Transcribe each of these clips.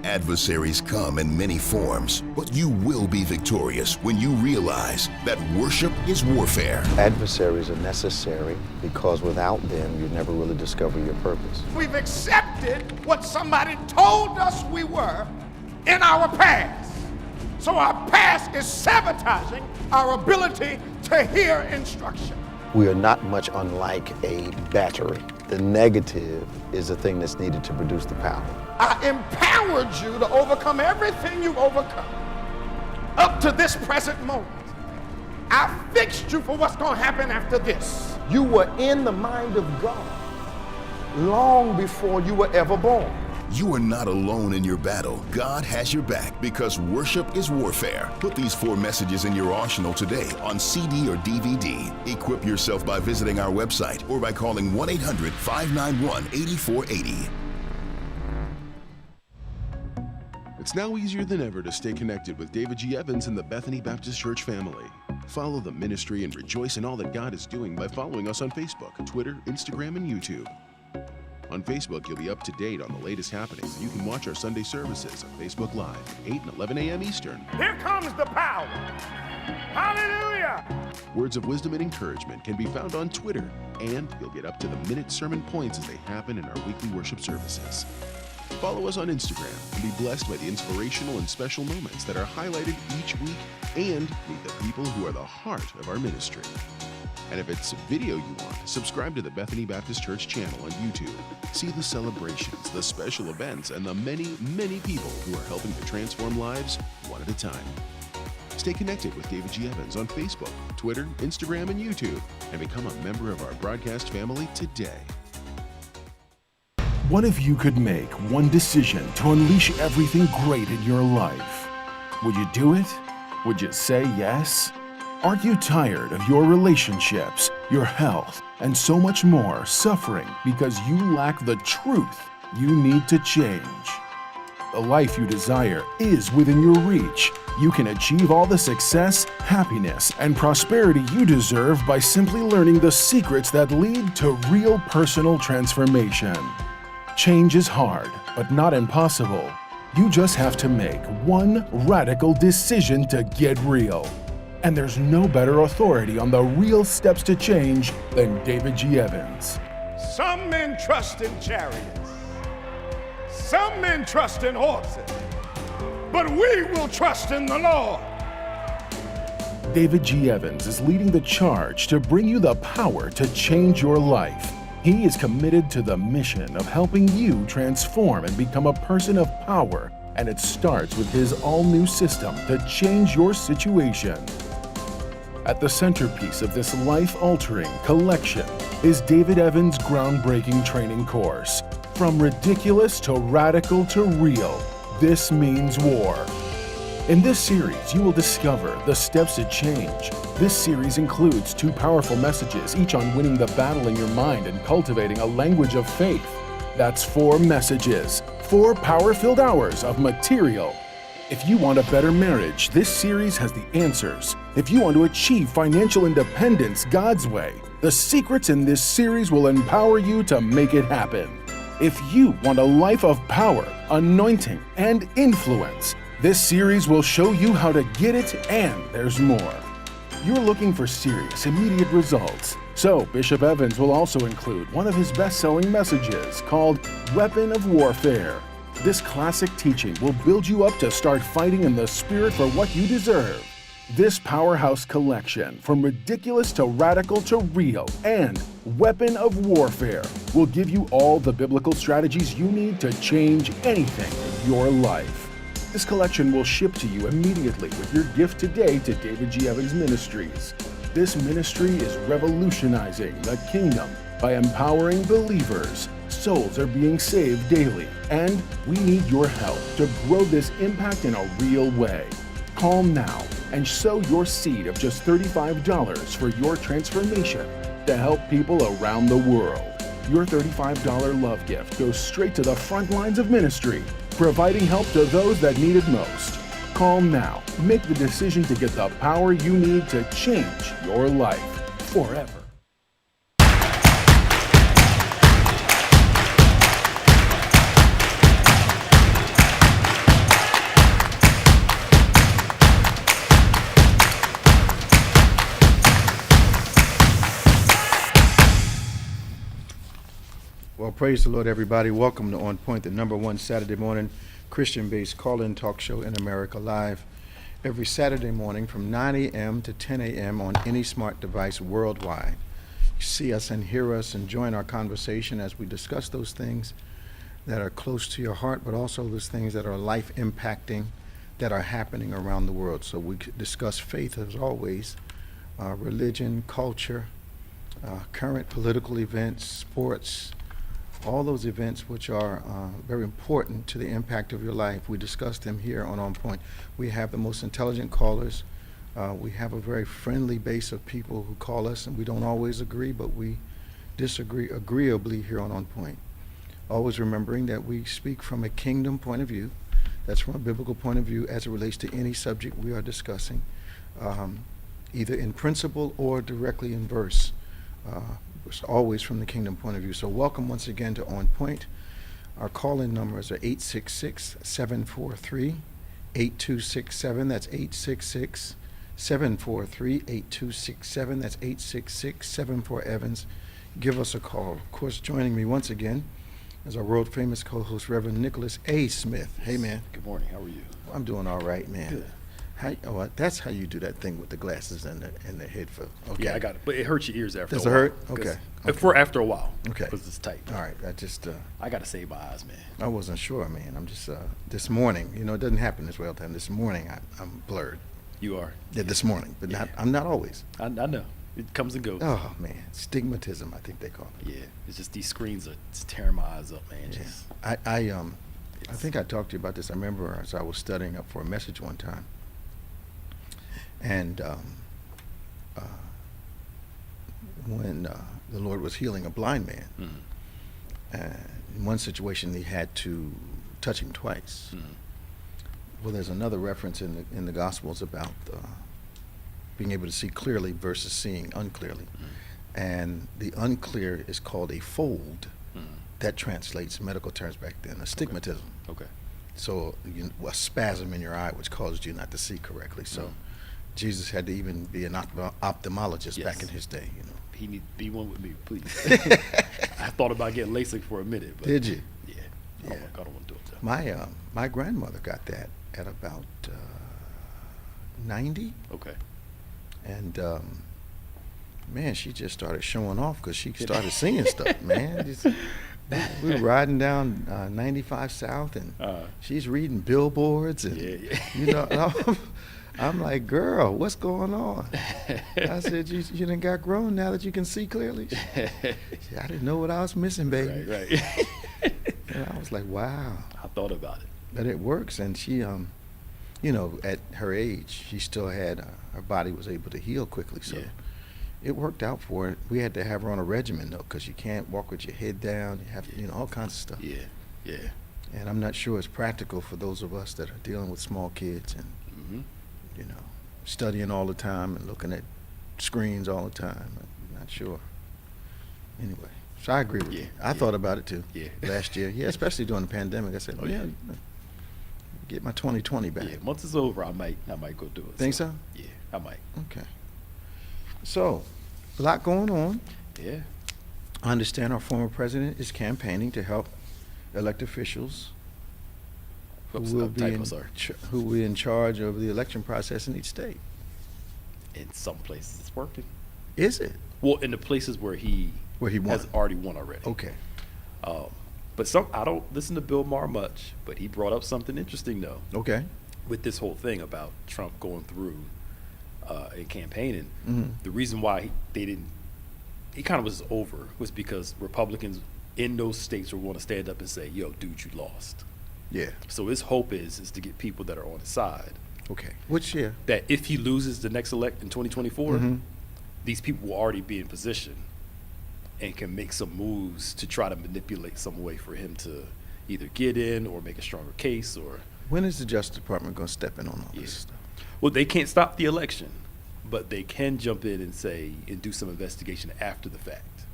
Adversaries come in many forms, but you will be victorious when you realize that worship is warfare. Adversaries are necessary because without them, you never really discover your purpose. We've accepted what somebody told us we were in our past. So our past is sabotaging our ability to hear instruction. We are not much unlike a battery. The negative is the thing that's needed to produce the power. I empowered you to overcome everything you've overcome up to this present moment. I fixed you for what's going to happen after this. You were in the mind of God long before you were ever born. You are not alone in your battle. God has your back because worship is warfare. Put these 4 messages in your arsenal today on CD or DVD. Equip yourself by visiting our website or by calling 1-800-591-8480. It's now easier than ever to stay connected with David G. Evans and the Bethany Baptist Church family. Follow the ministry and rejoice in all that God is doing by following us on Facebook, Twitter, Instagram, and YouTube. On Facebook, you'll be up to date on the latest happenings, and you can watch our Sunday services on Facebook Live, 8 and 11 a.m. Eastern. Here comes the power. Hallelujah. Words of wisdom and encouragement can be found on Twitter, and you'll get up-to-the-minute sermon points as they happen in our weekly worship services. Follow us on Instagram and be blessed by the inspirational and special moments that are highlighted each week, and meet the people who are the heart of our ministry. And if it's video you want, subscribe to the Bethany Baptist Church channel on YouTube. See the celebrations, the special events, and the many, many people who are helping to transform lives one at a time. Stay connected with David G. Evans on Facebook, Twitter, Instagram, and YouTube, and become a member of our broadcast family today. What if you could make one decision to unleash everything great in your life? Would you do it? Would you say yes? Aren't you tired of your relationships, your health, and so much more suffering because you lack the truth you need to change? The life you desire is within your reach. You can achieve all the success, happiness, and prosperity you deserve by simply learning the secrets that lead to real personal transformation. Change is hard, but not impossible. You just have to make one radical decision to get real. And there's no better authority on the real steps to change than David G. Evans. Some men trust in chariots. Some men trust in horses. But we will trust in the Lord. David G. Evans is leading the charge to bring you the power to change your life. He is committed to the mission of helping you transform and become a person of power, and it starts with his all-new system to change your situation. At the centerpiece of this life-altering collection is David Evans' groundbreaking training course. From ridiculous to radical to real, this means war. In this series, you will discover the steps to change. This series includes 2 powerful messages, each on winning the battle in your mind and cultivating a language of faith. That's 4 messages, 4 power-filled hours of material. If you want a better marriage, this series has the answers. If you want to achieve financial independence God's way, the secrets in this series will empower you to make it happen. If you want a life of power, anointing, and influence, this series will show you how to get it, and there's more. You're looking for serious, immediate results. So Bishop Evans will also include one of his best-selling messages called Weapon of Warfare. This classic teaching will build you up to start fighting in the spirit for what you deserve. This powerhouse collection, from ridiculous to radical to real, and Weapon of Warfare, will give you all the biblical strategies you need to change anything in your life. This collection will ship to you immediately with your gift today to David G. Evans Ministries. This ministry is revolutionizing the kingdom by empowering believers. Souls are being saved daily, and we need your help to grow this impact in a real way. Call now and sow your seed of just $35 for your transformation to help people around the world. Your $35 love gift goes straight to the front lines of ministry, providing help to those that need it most. Call now. Make the decision to get the power you need to change your life forever. Praise the Lord, everybody. Welcome to On Point, the #1 Saturday morning Christian-based call-in talk show in America, live every Saturday morning from 9 a.m. to 10 a.m. on any smart device worldwide. You see us and hear us and join our conversation as we discuss those things that are close to your heart, but also those things that are life-impacting, that are happening around the world. So we discuss faith, as always, religion, culture, current political events, sports, all those events which are very important to the impact of your life. We discuss them here on OnPoint. We have the most intelligent callers. We have a very friendly base of people who call us, and we don't always agree, but we disagree agreeably here on OnPoint. Always remembering that we speak from a kingdom point of view. That's from a biblical point of view as it relates to any subject we are discussing, either in principle or directly in verse. It's always from the kingdom point of view. So welcome once again to On Point. Our call-in numbers are 866-743-8267. That's 866-743-8267. That's 866-74-EVANS. Give us a call. Of course, joining me once again is our world-famous co-host, Reverend Nicholas A. Smith. Hey, man. Good morning. How are you? I'm doing all right, man. Good. That's how you do that thing with the glasses and the headphone. Okay. Yeah, I got it. But it hurts your ears after Does a it while. hurt? Okay. For after a while. Okay. Because it's tight. All right. I got to save my eyes, man. I wasn't sure, man. I'm just, this morning, it doesn't happen this way all the time. This morning, I'm blurred. You are? Yeah, this morning, but Yeah. I'm not always. I know. It comes and goes. Oh, man. Stigmatism, I think they call it. Yeah. It's just these screens are just tearing my eyes up, man. Yeah. Just, I think I talked to you about this. I remember as I was studying up for a message one time. And when the Lord was healing a blind man, in one situation he had to touch him twice. Well, there's another reference in the Gospels about being able to see clearly versus seeing unclearly. And the unclear is called a fold. That translates medical terms back then, astigmatism. Okay. So a spasm in your eye which caused you not to see correctly. So Jesus had to even be an ophthalmologist back in his day. He need to be one with me, please. I thought about getting LASIK for a minute. But Did you? Yeah. I don't want to do it, though. My grandmother got that at about 90. Okay. And man, she just started showing off because she started seeing stuff, man. We were riding down 95 South, and she's reading billboards, and I'm like, girl, what's going on? I said, you done got grown now that you can see clearly? She said, I didn't know what I was missing, baby. Right. And I was like, wow. I thought about it. But it works, and she, at her age, she still had, her body was able to heal quickly, so it worked out for her. We had to have her on a regimen, though, because you can't walk with your head down. You have to, all kinds of stuff. Yeah. And I'm not sure it's practical for those of us that are dealing with small kids and, studying all the time and looking at screens all the time. I'm not sure. Anyway, so I agree with you. I thought about it, too, last year. Yeah, especially during the pandemic. I said, get my 20/20 back. Yeah, once it's over, I might go do it. Think so? Yeah, I might. Okay. So, a lot going on. Yeah. I understand our former president is campaigning to help elected officials who will be in charge of the election process in each state. In some places, it's working. Is it? Well, in the places where he won. has already won already. Okay. But I don't listen to Bill Maher much, but he brought up something interesting, though. Okay. With this whole thing about Trump going through and campaigning, the reason why he kind of was over was because Republicans in those states were going to stand up and say, yo, dude, you lost. Yeah. So his hope is to get people that are on his side. Okay. Which, that if he loses the next elect in 2024, these people will already be in position and can make some moves to try to manipulate some way for him to either get in or make a stronger case. Or when is the Justice Department going to step in on all this stuff? Well, they can't stop the election, but they can jump in and do some investigation after the fact.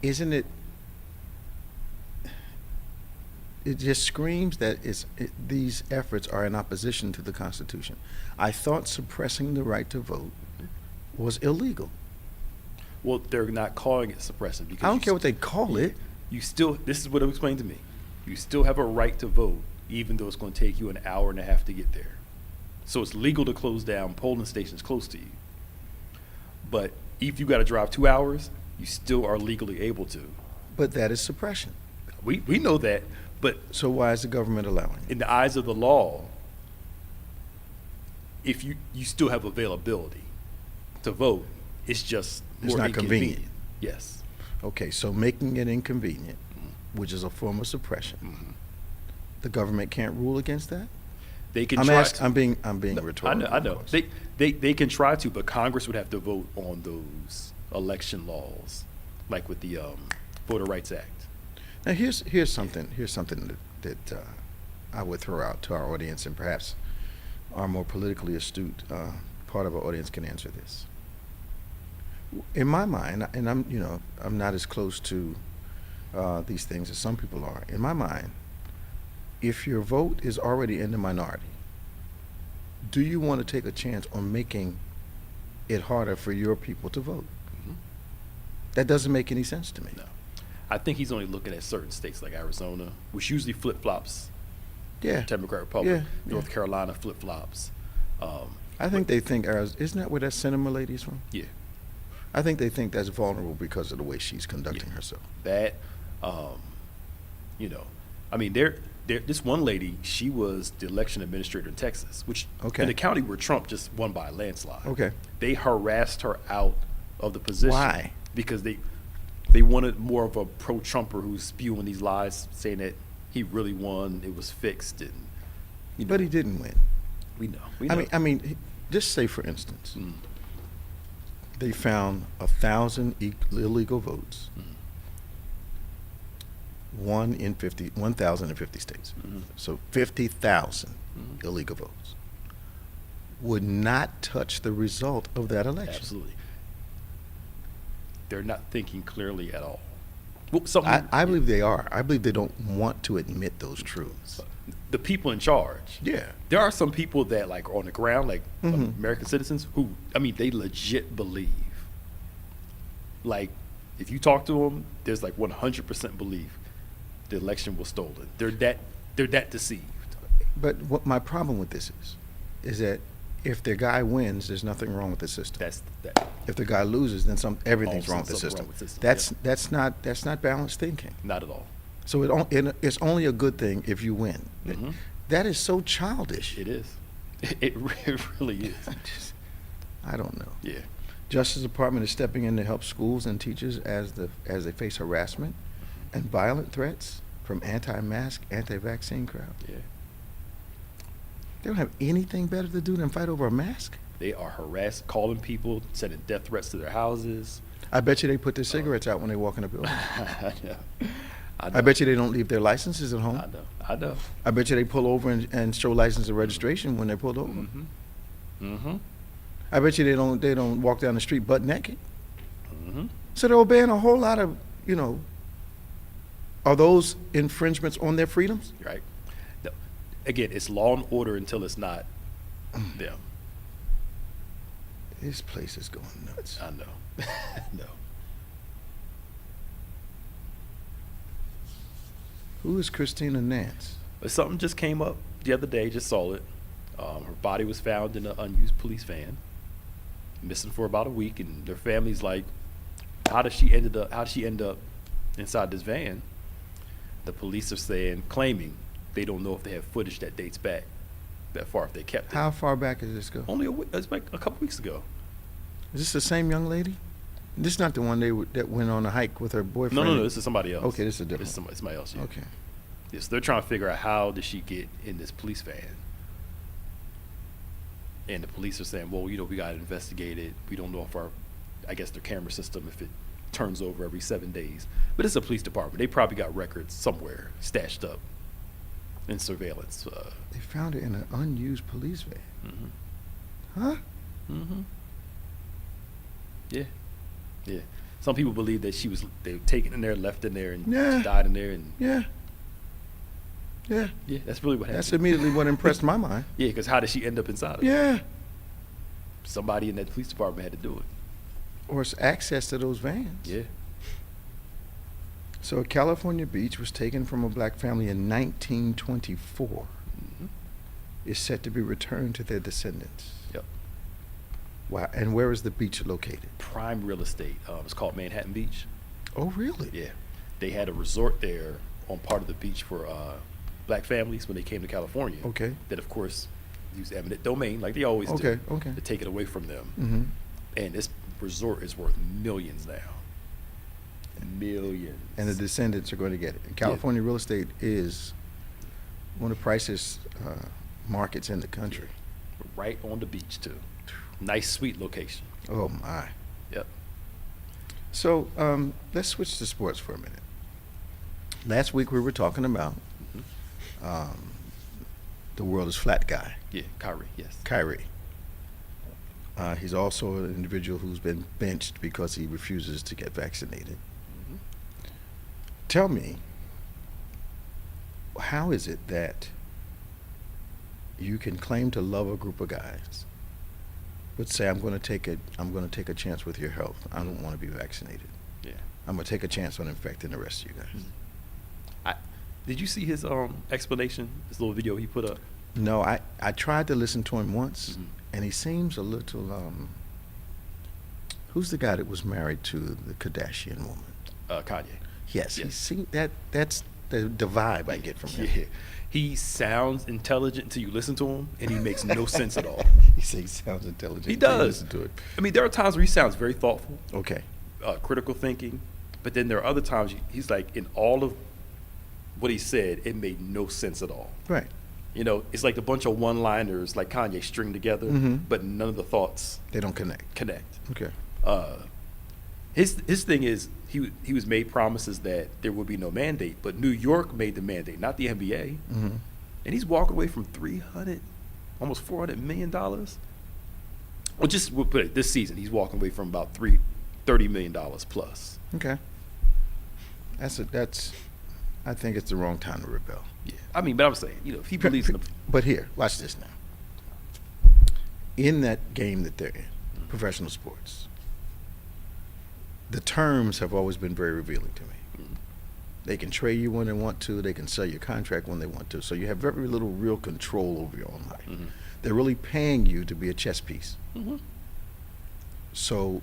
Isn't it? It just screams that these efforts are in opposition to the Constitution. I thought suppressing the right to vote was illegal. Well, they're not calling it suppression because I don't care what they call it. You still, this is what it explained to me. You still have a right to vote, even though it's going to take you an hour and a half to get there. So it's legal to close down polling stations close to you. But if you got to drive 2 hours, you still are legally able to. But that is suppression. We know that, but So why is the government allowing it? in the eyes of the law, if you still have availability to vote, it's just It's more not inconvenient. convenient. Yes. Okay, so making it inconvenient, which is a form of suppression, the government can't rule against that? They can I'm try asking, I'm being rhetorical. I know. of course. They can try to, but Congress would have to vote on those election laws, like with the Voter Rights Act. Now here's something that I would throw out to our audience, and perhaps our more politically astute part of our audience can answer this. In my mind, and I'm not as close to these things as some people are. In my mind, if your vote is already in the minority, do you want to take a chance on making it harder for your people to vote? That doesn't make any sense to me. No. I think he's only looking at certain states like Arizona, which usually flip-flops. Yeah. Democrat Republic. Yeah, North Carolina flip-flops. I think they think Arizona, isn't that where that Sinema lady's from? Yeah. I think they think that's vulnerable because of the way she's conducting herself. That, I mean, this one lady, she was the election administrator in Texas, which Okay. in the county where Trump just won by a landslide. Okay. They harassed her out of the position. Why? Because they wanted more of a pro-Trumper who's spewing these lies, saying that he really won, it was fixed, and But he didn't win. we know. I mean, just say for instance, Mm. they found 1,000 illegal votes, 1,050 states. Mhm. So 50,000 Mhm. illegal votes would not touch the result of that election. Absolutely. They're not thinking clearly at all. Well, I believe they are. I believe they don't want to admit those truths. the people in charge. Yeah. There are some people that like are on the ground, like Mhm. American citizens, who, I mean, they legit believe. Like, if you talk to them, there's like 100% belief the election was stolen. They're that deceived. But what my problem with this is that if their guy wins, there's nothing wrong with the system. That's that. If the guy loses, then everything's wrong with the something system. wrong with the system, That's not balanced thinking. Not at all. So it's only a good thing if you win. Mhm. That is so childish. It is. It really is. I don't know. Yeah. Justice Department is stepping in to help schools and teachers as they face harassment and violent threats from anti-mask, anti-vaccine crowd. Yeah. They don't have anything better to do than fight over a mask. They are harassed, calling people, sending death threats to their houses. I bet you they put their cigarettes out when they walk in the building. I know. I bet you they don't leave their licenses at home. I know. I bet you they pull over and show license and registration when they're pulled over. Mm-hmm. Mm-hmm. I bet you they don't walk down the street butt naked. Mm-hmm. So they're obeying a whole lot of, are those infringements on their freedoms? Right. No. Again, it's law and order until it's not them. This place is going nuts. I know. No. Who is Christina Nance? But something just came up the other day, just saw it. Her body was found in an unused police van, missing for about a week, and their family's like, how did she end up inside this van? The police are claiming they don't know if they have footage that dates back that far, if they kept it. How far back does this go? Only it's like a couple weeks ago. Is this the same young lady? This is not the one that went on a hike with her boyfriend? No, this is somebody else. Okay, this is a different This is somebody else, yeah. Okay. Yes, they're trying to figure out how did she get in this police van. And the police are saying, well, we got to investigate it. We don't know if their camera system, if it turns over every 7 days. But it's a police department. They probably got records somewhere stashed up in surveillance. They found her in an unused police van. Mm-hmm. Huh? Mm-hmm. Yeah. Yeah. Some people believe that they were taken in there, left in there, and Yeah. she died in there. And Yeah. Yeah. yeah, that's really what happened. That's immediately what impressed my mind. Yeah, because how did she end up inside of it? Yeah. Somebody in that police department had to do it. or it's access to those vans. Yeah. So a California beach was taken from a black family in 1924. Mm-hmm. Is set to be returned to their descendants. Yep. Wow. And where is the beach located? Prime real estate. It's called Manhattan Beach. Oh, really? Yeah. They had a resort there on part of the beach for black families when they came to California. Okay. That, of course, used eminent domain like they always Okay, do. okay. To take it away from them. Mm-hmm. And this resort is worth millions now. Millions. And the descendants are going to get it. And California real estate is one of the priciest markets in the country. Right on the beach, too. Nice, sweet location. Oh, my. Yep. So let's switch to sports for a minute. Last week we were talking about the world is flat guy. Yeah, Kyrie, yes. Kyrie. He's also an individual who's been benched because he refuses to get vaccinated. Mm-hmm. Tell me, how is it that you can claim to love a group of guys, but say I'm going to take a chance with your health. I don't want to be vaccinated. Yeah. I'm going to take a chance on infecting the rest of you guys. Did you see his explanation? This little video he put up. No, I tried to listen to him once, Mm-hmm. and he seems a little. Who's the guy that was married to the Kardashian woman? Kanye. Yes, Yeah. he seemed that's the vibe I get from him. Yeah. He sounds intelligent until you listen to him, and he makes no sense at all. He says he sounds intelligent. He until you does. Listen to it. I mean, there are times where he sounds very thoughtful, Okay. critical thinking, but then there are other times he's like, in all of what he said, it made no sense at all. Right. You know, it's like a bunch of one-liners like Kanye string together, Mhm. but none of the thoughts They don't connect. connect. Okay. His thing is he was made promises that there would be no mandate, but New York made the mandate, not the NBA, Mm-hmm. and he's walking away from almost $400 million. Well, we'll put it this season, he's walking away from about $30 million plus. Okay. I think it's the wrong time to rebel. Yeah, I mean, but I'm saying, you know, if he believes in the But here, watch this now. In that game that they're in, professional sports, the terms have always been very revealing to me. They can trade you when they want to. They can sell your contract when they want to. So you have very little real control over your own life. Mhm. They're really paying you to be a chess piece. Mhm. So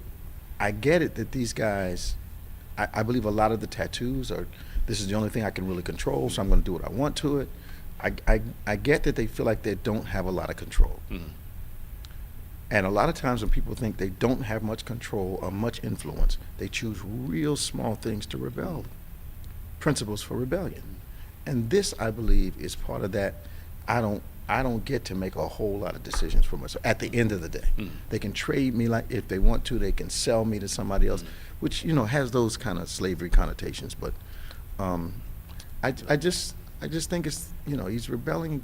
I get it that these guys, I believe a lot of the tattoos are, this is the only thing I can really control, so I'm going to do what I want to it. I get that they feel like they don't have a lot of control. Mhm. And a lot of times when people think they don't have much control or much influence, they choose real small things to rebel. Principles for rebellion. And this, I believe, is part of that. I don't get to make a whole lot of decisions for myself at the end of the day. Mhm. They can trade me, like if they want to, they can sell me to somebody else, which, you know, has those kind of slavery connotations. But I just think it's, you know, he's rebelling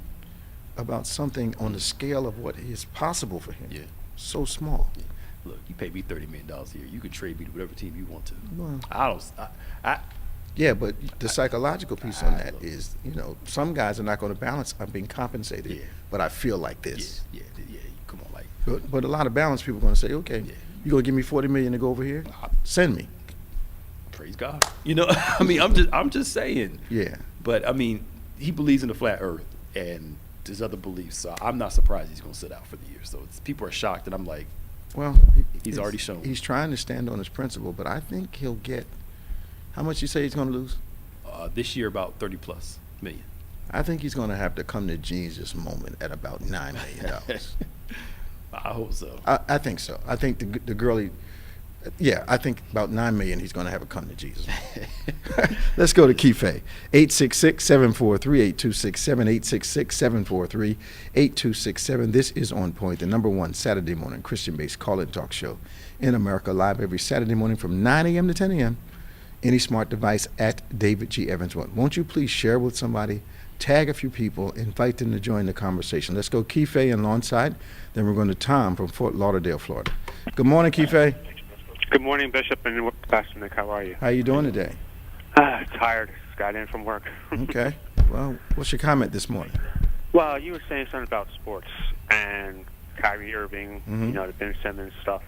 about something on the scale of what is possible for him. Yeah. So small. Yeah. Look, you pay me $30 million a year. You can trade me to whatever team you want to. Well, yeah, but the psychological piece on that is, you know, some guys are not going to balance. I'm being compensated, Yeah. but I feel like this. Yeah. Come on, like. But a lot of balance people are going to say, okay, Yeah. you going to give me $40 million to go over here? Send me. Praise God. You know, I mean, I'm just saying. Yeah. But I mean, he believes in the flat Earth and there's other beliefs, so I'm not surprised he's going to sit out for the year. So people are shocked, and I'm like, Well, He's already shown. He's trying to stand on his principle, but I think he'll get. How much you say he's going to lose? this year about 30+ million. I think he's going to have to come to Jesus moment at about $9 million. I hope so. I think so. I think the girlie. Yeah, I think about $9 million he's going to have a come to Jesus. Let's go to Kife. 866-743-8267, 866-743-8267. This is On Point, the #1 Saturday morning Christian-based call-in talk show in America, live every Saturday morning from 9 a.m. to 10 a.m. Any smart device at David G. Evans. Won't you please share with somebody, tag a few people, invite them to join the conversation. Let's go Kife in Lawnside. Then we're going to Tom from Fort Lauderdale, Florida. Good morning, Kife. Good morning, Bishop and Pastor Nick. How are you? How you doing today? Tired. Just got in from work. Okay. Well, what's your comment this morning? Well, you were saying something about sports and Kyrie Irving, Mhm. the Ben Simmons stuff.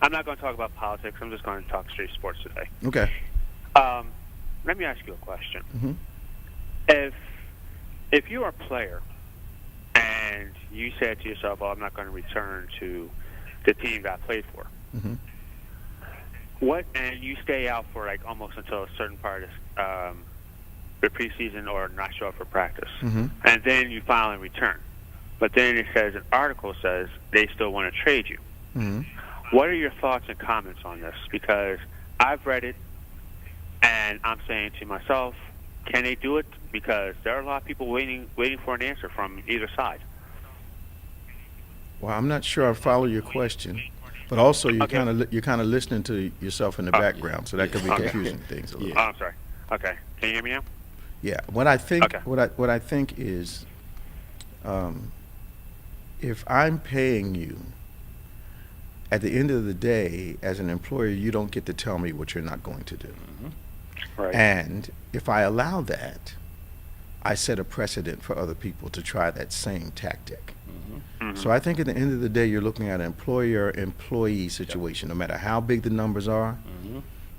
I'm not going to talk about politics. I'm just going to talk straight sports today. Okay. Let me ask you a question. Mm-hmm. If you're a player and you said to yourself, "Oh, I'm not going to return to the team that I played for," Mm-hmm. and you stay out for like almost until a certain part of the preseason or not show up for practice, Mm-hmm. and then you finally return, but then it says an article says they still want to trade you. Mm-hmm. What are your thoughts and comments on this? Because I've read it, and I'm saying to myself, can they do it? Because there are a lot of people waiting for an answer from either side. Well, I'm not sure I follow your question, but also you're Okay. kind of listening to yourself in the background, so that could be Okay. confusing things a little. Oh, I'm sorry. Okay. Can you hear me now? Yeah. What I think Okay. what I think is, if I'm paying you, at the end of the day, as an employer, you don't get to tell me what you're not going to do. Right. And if I allow that, I set a precedent for other people to try that same tactic. Mhm. So I think at the end of the day, you're looking at an employer-employee situation. No matter how big the numbers are,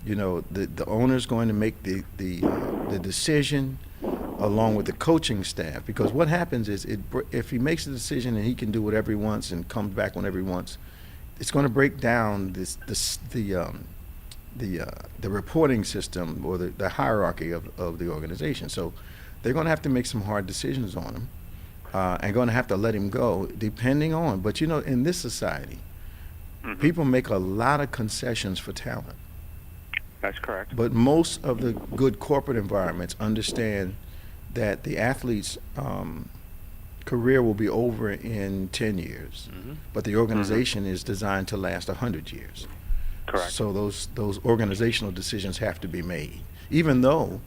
you know, the owner's going to make the decision along with the coaching staff. Because what happens is, if he makes a decision and he can do whatever he wants and comes back whenever he wants, it's going to break down the reporting system or the hierarchy of the organization. So they're going to have to make some hard decisions on him, and going to have to let him go, depending on. But you know, in this society, people make a lot of concessions for talent. That's correct. But most of the good corporate environments understand that the athlete's career will be over in 10 years, but the organization is designed to last 100 years. Correct. So those organizational decisions have to be made, even though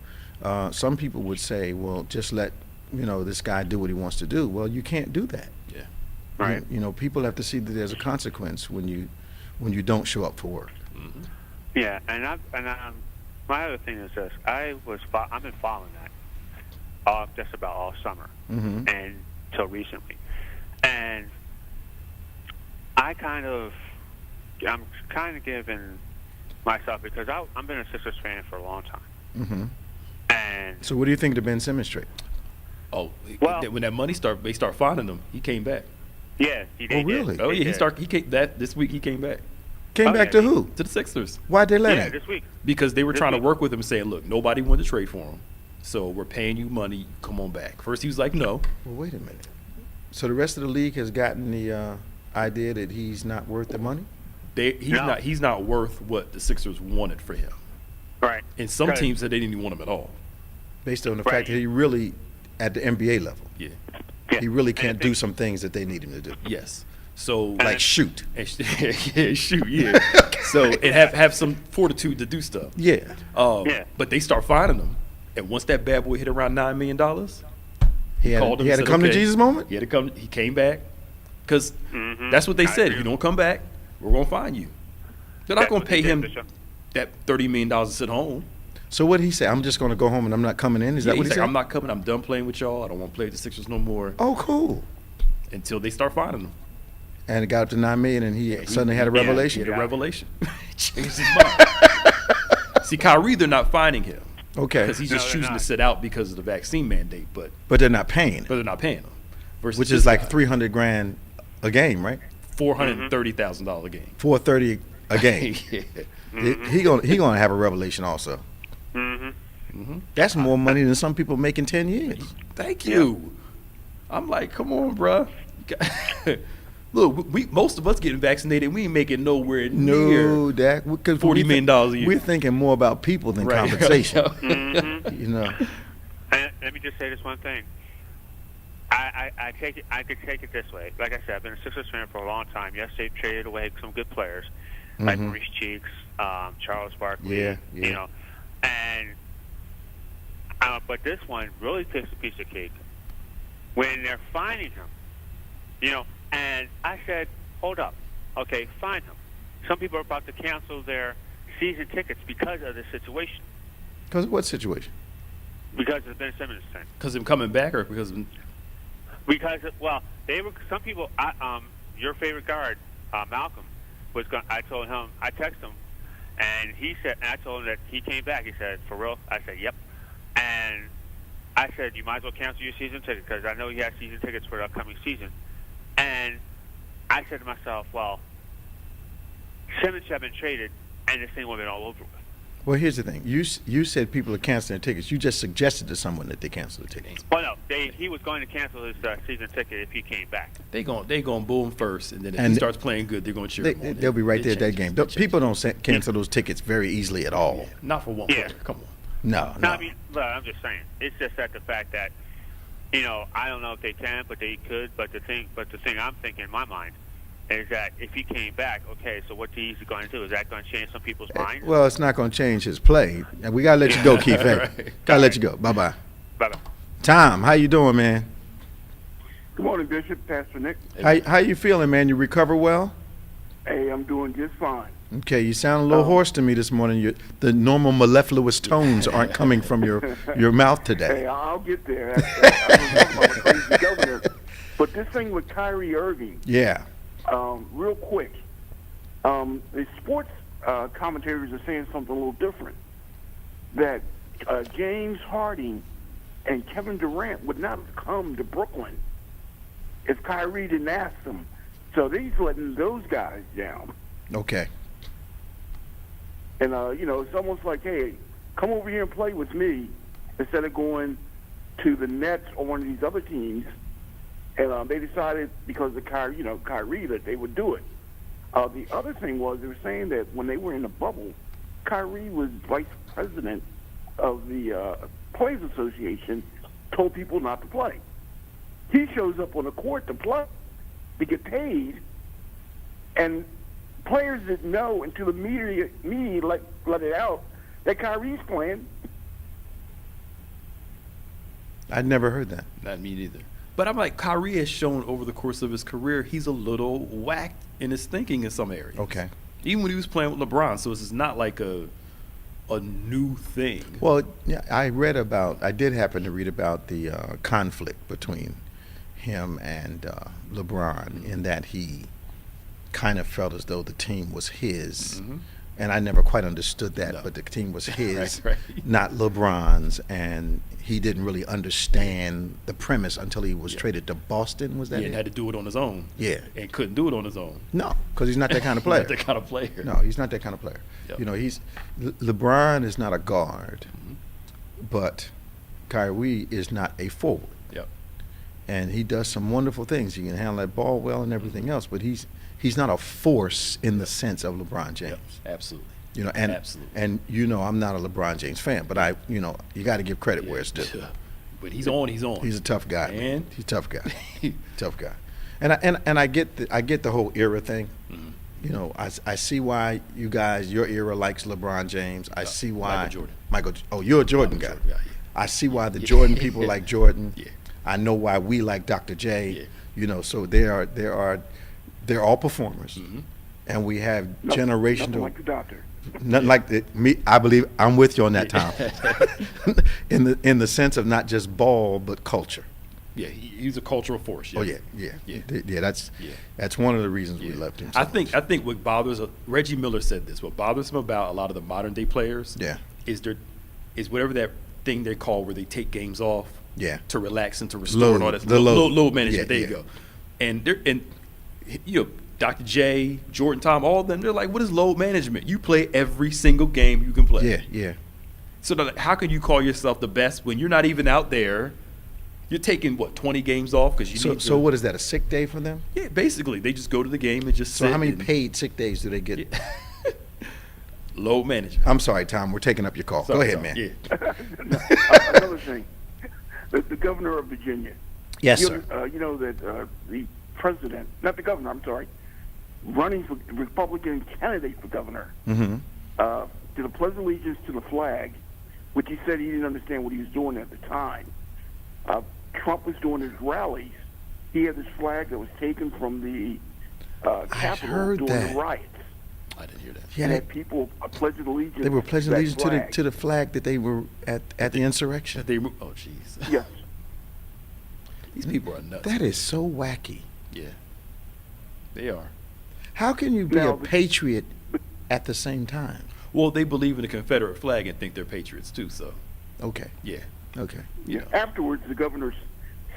some people would say, well, just let this guy do what he wants to do. Well, you can't do that. Yeah. Right. You know, people have to see that there's a consequence when you don't show up for work. Yeah, and my other thing is this: I've been following that just about all summer Mm-hmm. and till recently, and I'm kind of giving myself, because I've been a Sixers fan for a long time, Mm-hmm. and So what do you think of the Ben Simmons trade? Oh, Well- when that money they start finding him, he came back. yeah, he did. Oh, really? Oh yeah, did. he came this week. He came back Came Oh, back yeah, to who? to the Sixers Why'd they let Yeah, him? this week. because they were This trying to week. work with him and saying, look, nobody wanted to trade for him, so we're paying you money. Come on back. First he was like, no. Well, wait a minute. So the rest of the league has gotten the idea that he's not worth the money? No. He's not worth what the Sixers wanted for him. Right. And some Right. teams said they didn't even want him at all. Based on the Right. fact that he really, at the NBA level, Yeah. Yeah. he really And can't the do thing- some things that they need him to do. Yes. So Like shoot. yeah, shoot, yeah. So and have some fortitude to do stuff. Yeah. Yeah. But they start finding him, and once that bad boy hit around $9 million, He had, called him he had and a said, come to okay. Jesus moment? He had to come. He came back because Mhm. that's what they I said. If agree. you don't come back, we're gonna find you. They're not That's gonna what they pay did, him Bishop. that $30 million to sit home. So what did he say? I'm just going to go home and I'm not coming in? Is that Yeah, what he's he like, said? I'm not coming. I'm done playing with y'all. I don't want to play with the Sixers no more Oh, cool. until they start finding him. And it got up to $9 million and he suddenly had a He revelation. had a revelation. Changed his mind. See, Kyrie, they're not finding him Okay. because he's No, just they're choosing not. to sit out because of the vaccine mandate. But But they're not paying, they're not paying him. Versus which this is like guy, $300,000 a game, right? $430,000 a game. $430 a game. Yeah. He gonna have a revelation also. Mm-hmm. That's more money than some people make in 10 years. Thank you. I'm like, come on, bruh. Look, most of us getting vaccinated, we ain't making nowhere near. No, Dak. Because $40 million a year. We're thinking more about people than Right. compensation. Mm-hmm. You know. And let me just say this one thing. I could take it this way. Like I said, I've been a Sixers fan for a long time. Yes, they traded away some good players, like Mhm. Maurice Cheeks, Charles Barkley. Yeah, yeah. You know, and but this one really takes a piece of cake when they're finding him. You know, and I said, hold up, okay, find him. Some people are about to cancel their season tickets because of this situation. Because what situation? Because of the Ben Simmons thing. Because him coming back or because of, Because, well, they were some people. Your favorite guard, Malcolm, I told him, I texted him, and he said, and I told him that he came back. He said, for real? I said, yep. And I said, you might as well cancel your season ticket because I know you have season tickets for the upcoming season. And I said to myself, well, Simmons have been traded, and this thing would have been all over with. Well, here's the thing. You said people are canceling their tickets. You just suggested to someone that they cancel the tickets. Well, no, he was going to cancel his season ticket if he came back. They gon' boo him first, and then if he starts playing good, they're gonna cheer him on. They'll be right there at that game. People don't cancel those tickets very easily at all. Yeah, not for one player. Come on. No. I mean, look, I'm just saying. It's just that the fact that, I don't know if they can, but they could. But the thing I'm thinking in my mind is that if he came back, okay, so what he's going to do? Is that going to change some people's minds? Well, it's not going to change his play. And we got to let you go, Keith. Right. Got to let you go. Bye-bye. Bye-bye. Tom, how you doing, man? Good morning, Bishop, Pastor Nick. How you feeling, man? You recover well? Hey, I'm doing just fine. Okay, you sound a little hoarse to me this morning. The normal mellifluous tones aren't coming from your mouth today. Hey, I'll get there. I'm a crazy governor. But this thing with Kyrie Irving. Yeah. Real quick, the sports commentators are saying something a little different. That James Harden and Kevin Durant would not have come to Brooklyn if Kyrie didn't ask them. So he's letting those guys down. Okay. And, it's almost like, hey, come over here and play with me instead of going to the Nets or one of these other teams. And they decided because of Kyrie that they would do it. The other thing was they were saying that when they were in the bubble, Kyrie was vice president of the Players Association, told people not to play. He shows up on the court to play, to get paid, and players didn't know until the media let it out that Kyrie's playing. I'd never heard that. Not me neither. But I'm like, Kyrie has shown over the course of his career, he's a little whacked in his thinking in some areas. Okay. Even when he was playing with LeBron, so this is not like a new thing. Well, yeah, I did happen to read about the conflict between him and LeBron in that he kind of felt as though the team was his. Mm-hmm. And I never quite understood that, but the team was his, right. not LeBron's, and he didn't really understand the premise until he was traded to Boston. Was that it? And had to do it on his own. Yeah. And couldn't do it on his own. No, because he's not that kind of player. Not that kind of player. No, he's not that kind of player. Yep. LeBron is not a guard, but Kyrie is not a forward. Yep. And he does some wonderful things. He can handle that ball well and everything else, but he's not a force in the sense of LeBron James. Yep. Absolutely. Absolutely. And I'm not a LeBron James fan, but you got to give credit where it's due. But he's on. He's a tough guy, man. He's a tough guy. Tough guy. And I get the whole era thing. Mm-hmm. I see why your era likes LeBron James. I see why Michael Jordan. Oh, you're a Jordan guy. Yeah. I see why the Jordan people like Jordan. Yeah. I know why we like Dr. J. Yeah. So they're all performers. Mm-hmm. And we have generational. Nothing like the doctor. Nothing like me. I believe I'm with you on that, Tom. in the sense of not just ball but culture. Yeah, he's a cultural force. Yeah. Oh yeah. That's one of the reasons we left him. So I think what bothers Reggie Miller said this. What bothers him about a lot of the modern day players, is whatever that thing they call where they take games off, to relax and to restore and all that. Load management. There you go. And Dr. J, Jordan, Tom, all of them, they're like, what is load management? You play every single game you can play. Yeah. So how can you call yourself the best when you're not even out there? You're taking, 20 games off because you need to. So what is that, a sick day for them? Yeah, basically. They just go to the game and just sit. So how many paid sick days do they get? Load management. I'm sorry, Tom. We're taking up your call. Go ahead, man. Yeah. Another thing. The governor of Virginia. Yes, sir. You know that the president, not the governor, I'm sorry, running for Republican candidate for governor, did a pledge allegiance to the flag, which he said he didn't understand what he was doing at the time. Trump was doing his rallies. He had this flag that was taken from the Capitol during the riots. I didn't hear that. Yeah, had people pledging allegiance. They were pledging to allegiance to the flag that they were at the insurrection. Oh, jeez. Yes. These people are nuts. That is so wacky. Yeah, they are. How can you be Now, a patriot at the same time? Well, they believe in the Confederate flag and think they're patriots too. So, Okay. yeah, Okay. you know. Afterwards, the governor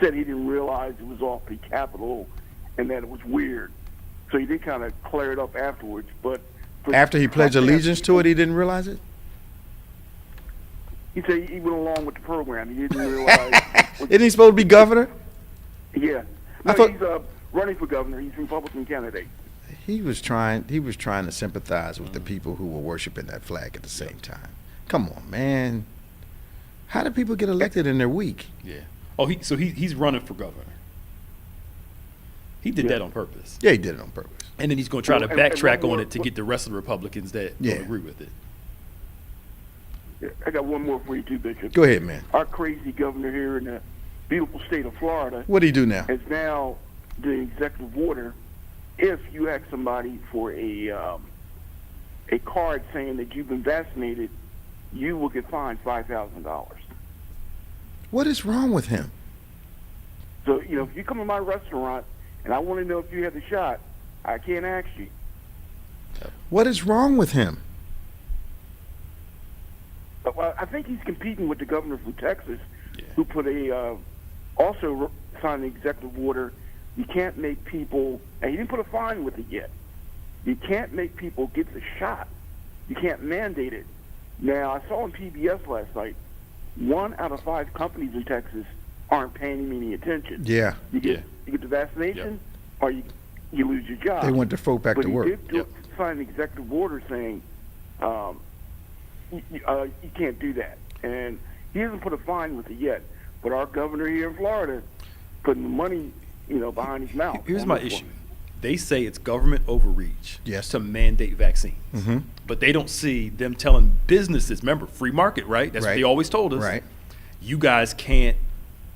said he didn't realize it was off the Capitol and that it was weird. So he did kind of clear it up afterwards. But After he pledged allegiance to it, he didn't realize it? He said he went along with the program. He didn't realize. Isn't he supposed to be governor? Yeah. I No, thought- he's running for governor. He's a Republican candidate. He was trying to sympathize with the people who were worshiping that flag at the same time. Come on, man. How do people get elected in their week? Yeah. Oh, he's running for governor. He did Yeah. that on purpose. Yeah, he did it on purpose. And then he's going to try to Well, and backtrack one on more- it to get the rest of the Republicans that Yeah. don't agree with it. Yeah, I got one more for you too, Bishop. Go ahead, man. Our crazy governor here in the beautiful state of Florida What do he do now? is now doing executive order. If you ask somebody for a card saying that you've been vaccinated, you will get fined $5,000. What is wrong with him? So, if you come to my restaurant and I want to know if you had the shot, I can't ask you. What is wrong with him? Well, I think he's competing with the governor from Texas, Yeah. who put also signed an executive order. You can't make people, and he didn't put a fine with it yet. You can't make people get the shot. You can't mandate it. Now, I saw on PBS last night, 1 out of 5 companies in Texas aren't paying him any attention. Yeah. You get the vaccination, or you lose your job. They want their folk back but to he work. did sign an executive order saying you can't do that. And he hasn't put a fine with it yet. But our governor here in Florida putting the money, behind his mouth. Here's on my this issue. one. They say it's government overreach Yes. to mandate vaccines. Mhm. But they don't see them telling businesses, remember, free market, right? That's what Right. they always told us. Right. You guys can't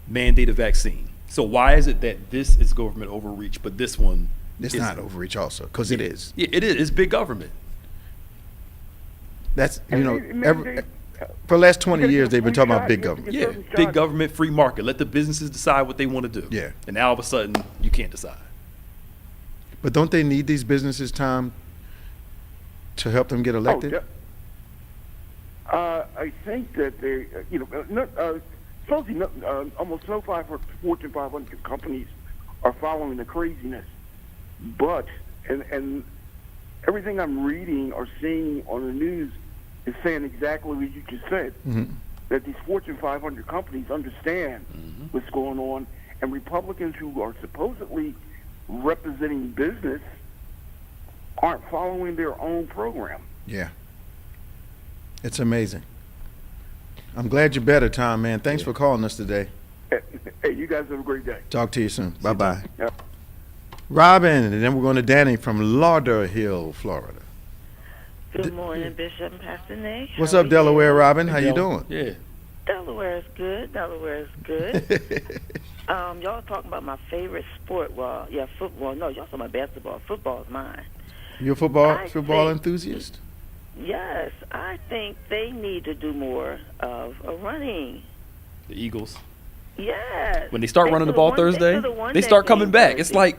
mandate a vaccine. So why is it that this is government overreach, but this one It's is not overreach also, because it is. Yeah, it is. It's big government. That's, And for the last 20 you gotta years, get they've been free talking about shot. big You have to government. get Yeah, certain big shots. government, free market. Let the businesses decide what they want to do. Yeah. And now all of a sudden, you can't decide. But don't they need these businesses, Tom, to help them get elected? I think that they, supposedly almost no Fortune 500 companies are following the craziness. But, and everything I'm reading or seeing on the news is saying exactly what you just said. Mhm. That these Fortune 500 companies understand what's going on, and Republicans who are supposedly representing business aren't following their own program. Yeah. It's amazing. I'm glad you're better, Tom, man. Thanks for calling us today. Hey, you guys have a great day. Talk to you soon. Bye-bye. Yep. Robin, and then we're going to Danny from Lauderhill, Florida. Good morning, Bishop and Pastor Nick. What's How up, are Delaware, you? Robin? How you doing? Yeah. Delaware is good. Delaware is good. Y'all talking about my favorite sport. Well, yeah, football. No, y'all talking about basketball. Football is mine. You a football I think- enthusiast? Yes, I think they need to do more of a running. The Eagles. Yes. When they start running the do ball one- Thursday, do the one they day start coming game back. It's Thursday. like,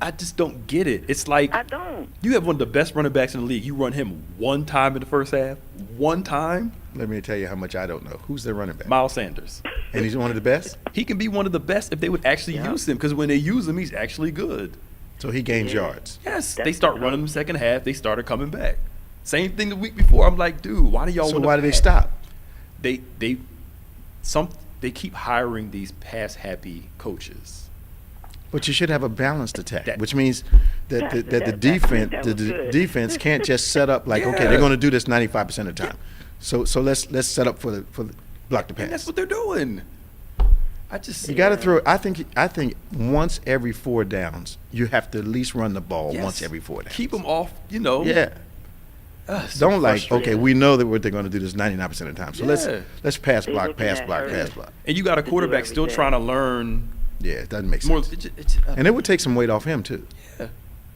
I just don't get it. It's like, I don't. you have one of the best running backs in the league. You run him one time in the first half. One time. Let me tell you how much I don't know. Who's their running back? Miles Sanders. And he's one of the best? He can be one of the best if they would actually use him, because when they use him, he's actually good. So he gains yards. Yes, That's they start the running the second half. They started coming back. Same thing the week before. I'm like, dude, why do y'all? So wanna why do they pass? stop? They keep hiring these pass happy coaches. But you should have a balanced attack, That- which means that the That was good. defense can't just set up like, okay, Yeah. they're going to do this 95% of the time. So let's set up for the block the And that's pass. what they're doing. I just You got to throw. I think once every 4 downs, you have to at least run the ball Yes. once every 4 downs. keep them off. Yeah. So Don't like, frustrating. okay, we know that what they're going to do this 99% of the time. So Yeah. let's pass They're block, looking pass at block, her. pass block. And you got a do quarterback still everything. trying to learn Yeah, it doesn't make more. sense. It's And it would take some weight off him too. yeah.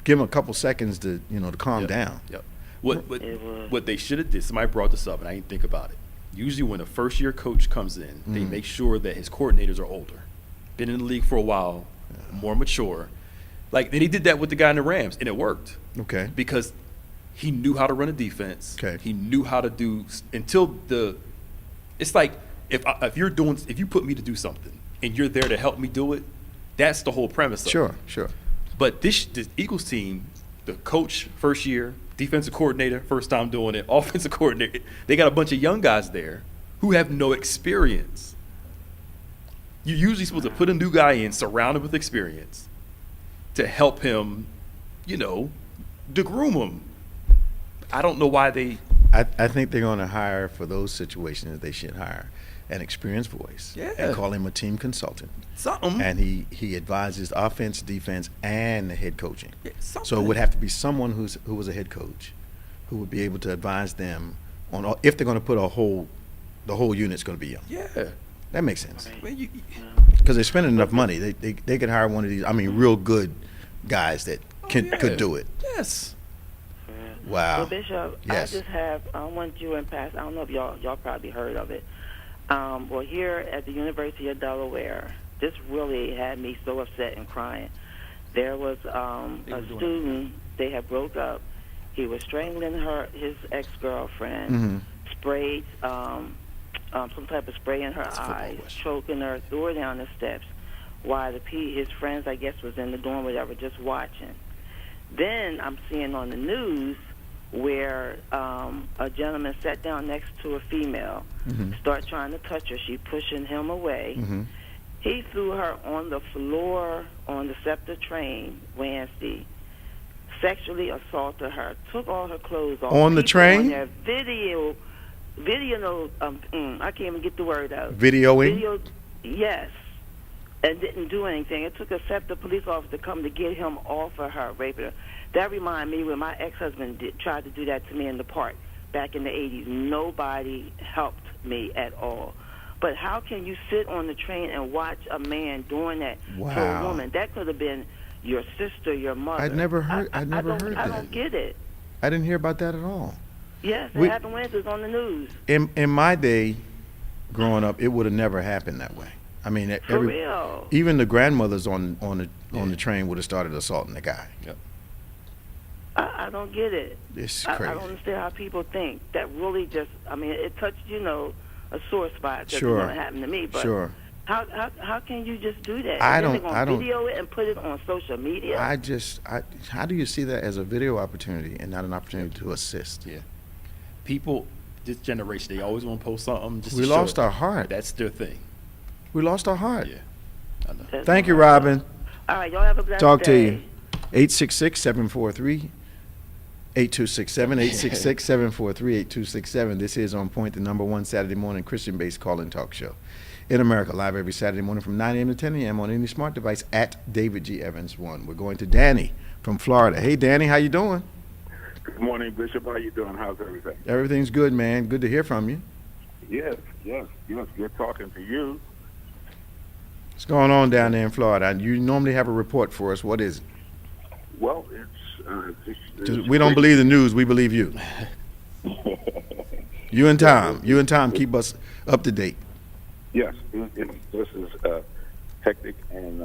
Give him a couple seconds to calm Yep. down. Yep. What It would. what they should have did? Somebody brought this up, and I didn't think about it. Usually, when a first year coach comes in, they make sure that his coordinators are older, been in the league for a while, more mature. Like, and he did that with the guy in the Rams, and it worked. Okay. Because he knew how to run a defense. Okay. He knew how to do it's like if you put me to do something and you're there to help me do it, that's the whole premise of it. Sure. But this Eagles team, the coach first year, defensive coordinator first time doing it, offensive coordinator, they got a bunch of young guys there who have no experience. You're usually supposed to put a new guy in, surround him with experience, to help him, to groom him. I don't know why they. I think they're going to hire, for those situations, they should hire an experienced voice. Yeah. And call him a team consultant. Something. And he advises offense, defense, and the head coaching. Yeah, something. So it would have to be someone who was a head coach, who would be able to advise them on if they're going to put the whole unit's going to be young. Yeah. That makes sense. Well, Because they're spending enough money. They could hire one of these, real good guys that could do it. Yes. Wow. Well, Bishop, Yes. I just have one you and Pastor. I don't know if y'all probably heard of it. Well, here at the University of Delaware, this really had me so upset and crying. There was a student. They had broke up. He was strangling his ex-girlfriend, sprayed some type of spray in her eyes, choking her, threw her down the steps, while his friends, I guess, was in the dorm, whatever, just watching. Then I'm seeing on the news where a gentleman sat down next to a female, start trying to touch her. She pushing him away. He threw her on the floor on the SEPTA train Wednesday, sexually assaulted her, took all her clothes off. On the People train? On their video, I can't even get the word out. Videoing? Yes. And didn't do anything. It took a SEPTA police officer to come to get him off of her, raping her. That reminded me when my ex-husband tried to do that to me in the park back in the 80s. Nobody helped me at all. But how can you sit on the train and watch a man doing that to a woman? That could have been your sister, your mother. I'd never heard I that. don't get it. I didn't hear about that at all. Yes, it happened Wednesday. It was on the news. In my day, growing up, it would have never happened that way. For real. Even the grandmothers on the train would have started assaulting the guy. Yep. I don't get it. It's I crazy. don't understand how people think. That really just, it touched, a sore spot. That Sure. It's going to happen to me. But Sure. How can you just do that? I And then don't- they're I gonna don't- video it and put it on social media. How do you see that as a video opportunity and not an opportunity to assist? Yeah. People, this generation, they always want to post something. Just We to show lost our heart. That's their thing. We lost our heart. Yeah. I know. That's Thank you, all. Robin. All right, y'all have a blessed Talk to day. you. 866-743-8267, 866-743-8267. This is On Point, the #1 Saturday morning Christian-based call-in talk show in America, live every Saturday morning from 9 a.m. to 10 a.m. on any smart device at David G. Evans 1. We're going to Danny from Florida. Hey, Danny, how you doing? Good morning, Bishop. How you doing? How's everything? Everything's good, man. Good to hear from you. Yes. Good talking to you. What's going on down there in Florida? You normally have a report for us. What is it? Well, it's We don't believe the news. We believe you. You and Tom keep us up to date. Yes, this is hectic and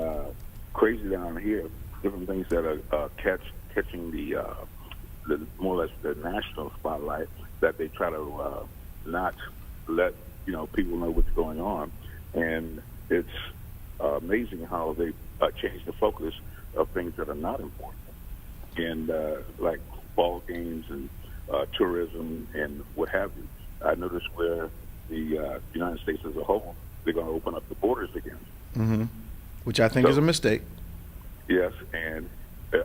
crazy down here. Different things that are catching the more or less the national spotlight, that they try to not let people know what's going on, and it's amazing how they change the focus of things that are not important, and like ball games and tourism and what have you. I noticed where the United States as a whole, they're going to open up the borders again. Which I think is a mistake. Yes, and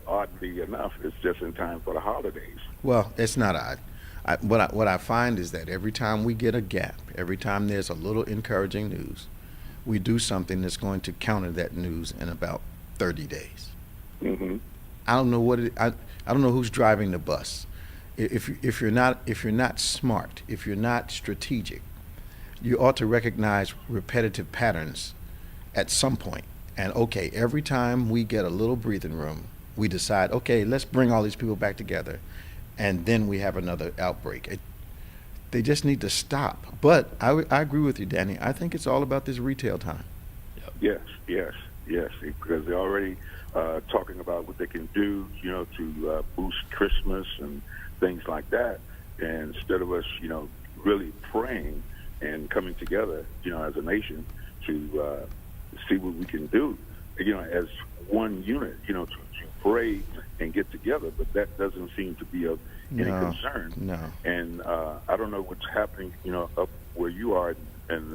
oddly enough, it's just in time for the holidays. Well, it's not odd. What I find is that every time we get a gap, every time there's a little encouraging news, we do something that's going to counter that news in about 30 days. I don't know I don't know who's driving the bus. If you're not smart, if you're not strategic, you ought to recognize repetitive patterns at some point. And okay, every time we get a little breathing room, we decide, okay, let's bring all these people back together, and then we have another outbreak. They just need to stop. But I agree with you, Danny. I think it's all about this retail time. Yes. Yes, because they're already talking about what they can do, to boost Christmas and things like that. And instead of us, really praying and coming together, as a nation to see what we can do, as one unit, to pray and get together. But that doesn't seem to be of any concern. No. And I don't know what's happening, up where you are in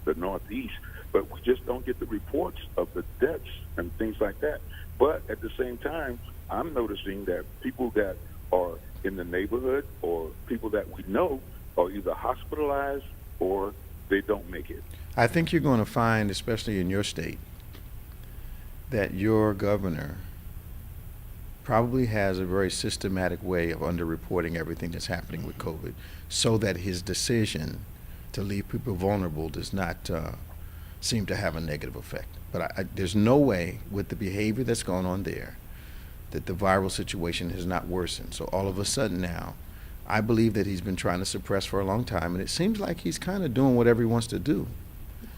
the Northeast, but we just don't get the reports of the deaths and things like that. But at the same time, I'm noticing that people that are in the neighborhood or people that we know are either hospitalized or they don't make it. I think you're going to find, especially in your state, that your governor probably has a very systematic way of underreporting everything that's happening with COVID, so that his decision to leave people vulnerable does not seem to have a negative effect. But there's no way, with the behavior that's going on there, that the viral situation has not worsened. So all of a sudden now, I believe that he's been trying to suppress for a long time, and it seems like he's kind of doing whatever he wants to do.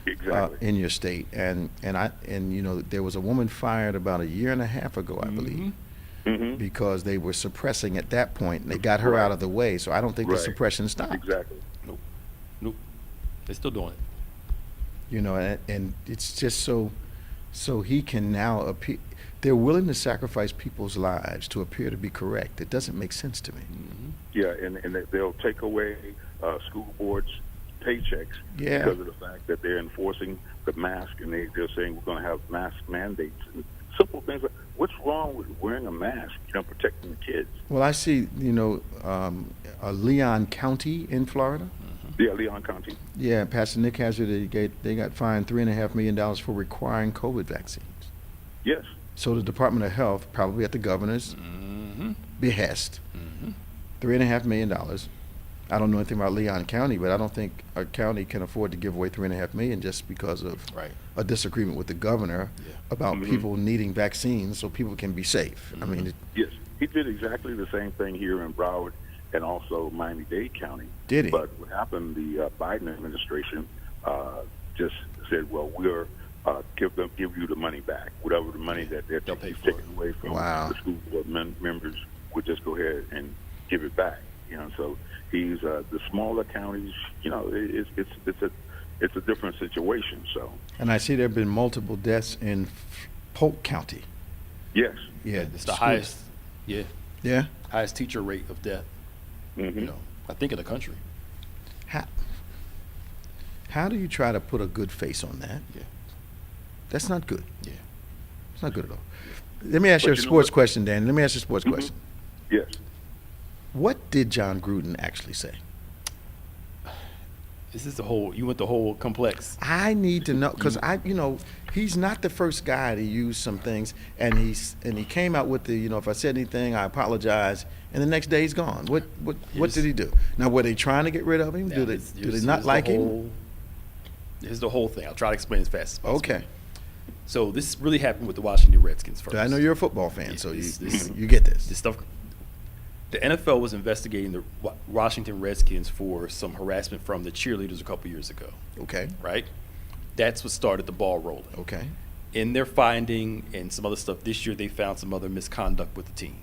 Exactly. In your state. And there was a woman fired about a year and a half ago, I believe, because they were suppressing at that point, and they got her out of the way. So I don't think the suppression stopped. Exactly. Nope. They're still doing it. And it's just so he can now appear. They're willing to sacrifice people's lives to appear to be correct. It doesn't make sense to me. Yeah, and they'll take away school boards' paychecks because of the fact that they're enforcing the mask, and they're saying we're going to have mask mandates and simple things like, what's wrong with wearing a mask, protecting the kids? Well, I see, Leon County in Florida. Yeah, Leon County. Yeah, Pastor Nick Hazard, they got fined $3.5 million for requiring COVID vaccines. Yes. So the Department of Health, probably at the governor's behest, $3.5 million. I don't know anything about Leon County, but I don't think a county can afford to give away $3.5 million just because of a disagreement with the governor about people needing vaccines so people can be safe. I mean, yes, he did exactly the same thing here in Broward and also Miami-Dade County. Did he? But what happened? The Biden administration just said, "Well, we'll give you the money back. Whatever the money that they're taking away from the school board members, we'll just go ahead and give it back." So he's the smaller counties. It's a different situation. So. And I see there have been multiple deaths in Polk County. Yes. Yeah, it's the highest. Yeah. Yeah. Highest teacher rate of death. I think in the country. How do you try to put a good face on that? Yeah. That's not good. Yeah. It's not good at all. Let me ask you a sports question, Dan. Let me ask you a sports question. Yes. What did Jon Gruden actually say? This is you went the whole complex. I need to know, because he's not the first guy to use some things, and he came out with the, if I said anything, I apologize, and the next day he's gone. What did he do? Now, were they trying to get rid of him? Do they not like him? Here's the whole thing. I'll try to explain as fast as possible. Okay. So this really happened with the Washington Redskins first. I know you're a football fan, so you get this. This stuff. The NFL was investigating the Washington Redskins for some harassment from the cheerleaders a couple years ago. Okay. Right? That's what started the ball rolling. Okay. In their finding and some other stuff this year, they found some other misconduct with the team.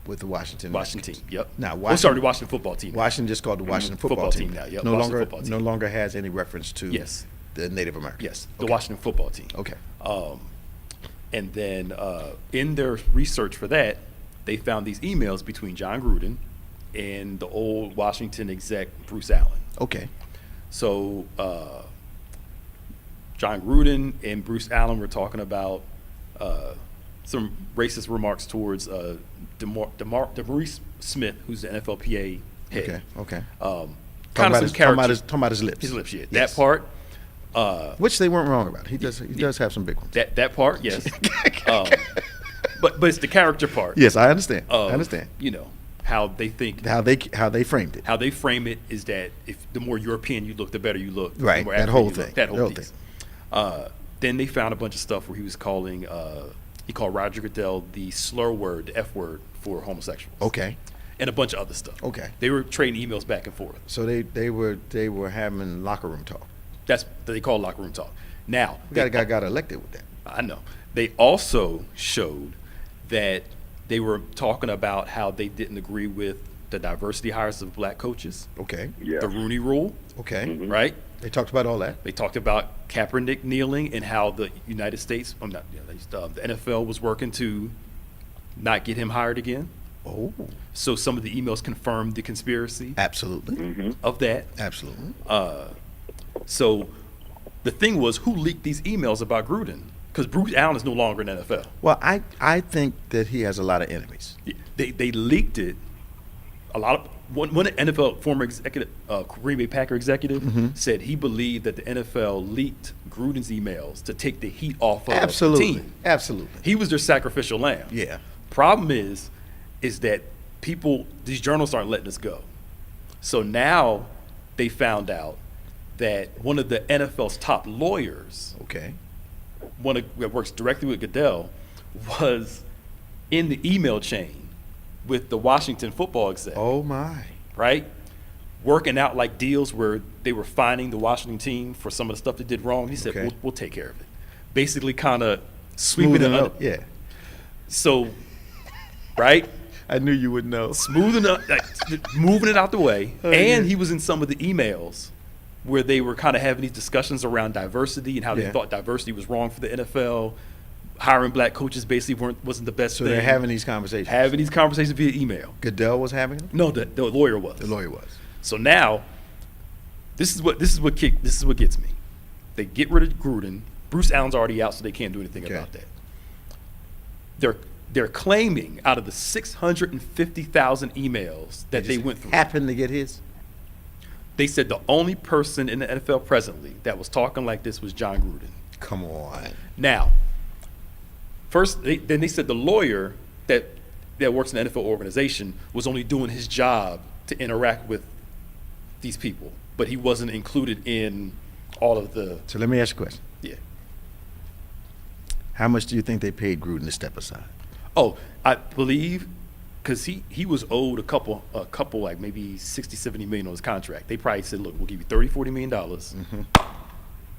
With the Washington team, yep. Now, the Washington football team. Washington just called the Washington football team now. Yep. No longer has any reference to the Native Americans. Yes, the Washington football team. Okay. And then in their research for that, they found these emails between Jon Gruden and the old Washington exec, Bruce Allen. Okay. So Jon Gruden and Bruce Allen were talking about some racist remarks towards DeMaurice Smith, who's the NFLPA head. Okay. Talking about his lips. His lips, yeah. Yes. That part. Which they weren't wrong about. He does have some big ones. That part, yes. But it's the character part. Yes, I understand. How they think. How they framed it. How they frame it is that if the more European you look, the better you look. Right. That whole thing. That whole piece. Then they found a bunch of stuff where he was calling. He called Roger Goodell the slur word, the F word for homosexuals. Okay. And a bunch of other stuff. Okay. They were trading emails back and forth. So they were having locker room talk. That's what they call locker room talk. Now we got a guy got elected with that. I know. They also showed that they were talking about how they didn't agree with the diversity hires of black coaches. Okay. Yeah. The Rooney Rule. Okay. Right? They talked about all that. They talked about Kaepernick kneeling and how the United States, the NFL was working to not get him hired again. Oh. So some of the emails confirmed the conspiracy Absolutely. of that. Absolutely. So the thing was, who leaked these emails about Gruden? Because Bruce Allen is no longer in the NFL. Well, I think that he has a lot of enemies. They leaked it. A lot of one NFL former executive, Green Bay Packer executive, said he believed that the NFL leaked Gruden's emails to take the heat off of the team. Absolutely. He was their sacrificial lamb. Yeah. Problem is that these journalists aren't letting us go. So now they found out that one of the NFL's top lawyers, Okay. one that works directly with Goodell, was in the email chain with the Washington football exec. Oh my. Right? Working out like deals where they were fining the Washington team for some of the stuff they did wrong. He said, Okay. we'll take care of it. Basically kind of sweeping it Smoothing under. up. Yeah. So, right? I knew you would know. Smoothing up, moving it out the way. Oh, and yeah. he was in some of the emails where they were kind of having these discussions around diversity and how they Yeah. thought diversity was wrong for the NFL. Hiring black coaches basically wasn't the best So thing. they're having these conversations. Having these conversations via email. Goodell was having them? No, the lawyer was. The lawyer was. So now, this is what gets me. They get rid of Gruden. Bruce Allen's already out, so they can't do anything Okay. about that. They're claiming out of the 650,000 emails that they went through, Happened to get his? they said the only person in the NFL presently that was talking like this was Jon Gruden. Come on. Now, first, then they said the lawyer that works in the NFL organization was only doing his job to interact with these people, but he wasn't included in all of the. So let me ask you a question. Yeah. How much do you think they paid Gruden to step aside? Oh, I believe because he was owed a couple like maybe 60, 70 million on his contract. They probably said, look, we'll give you $30-40 million.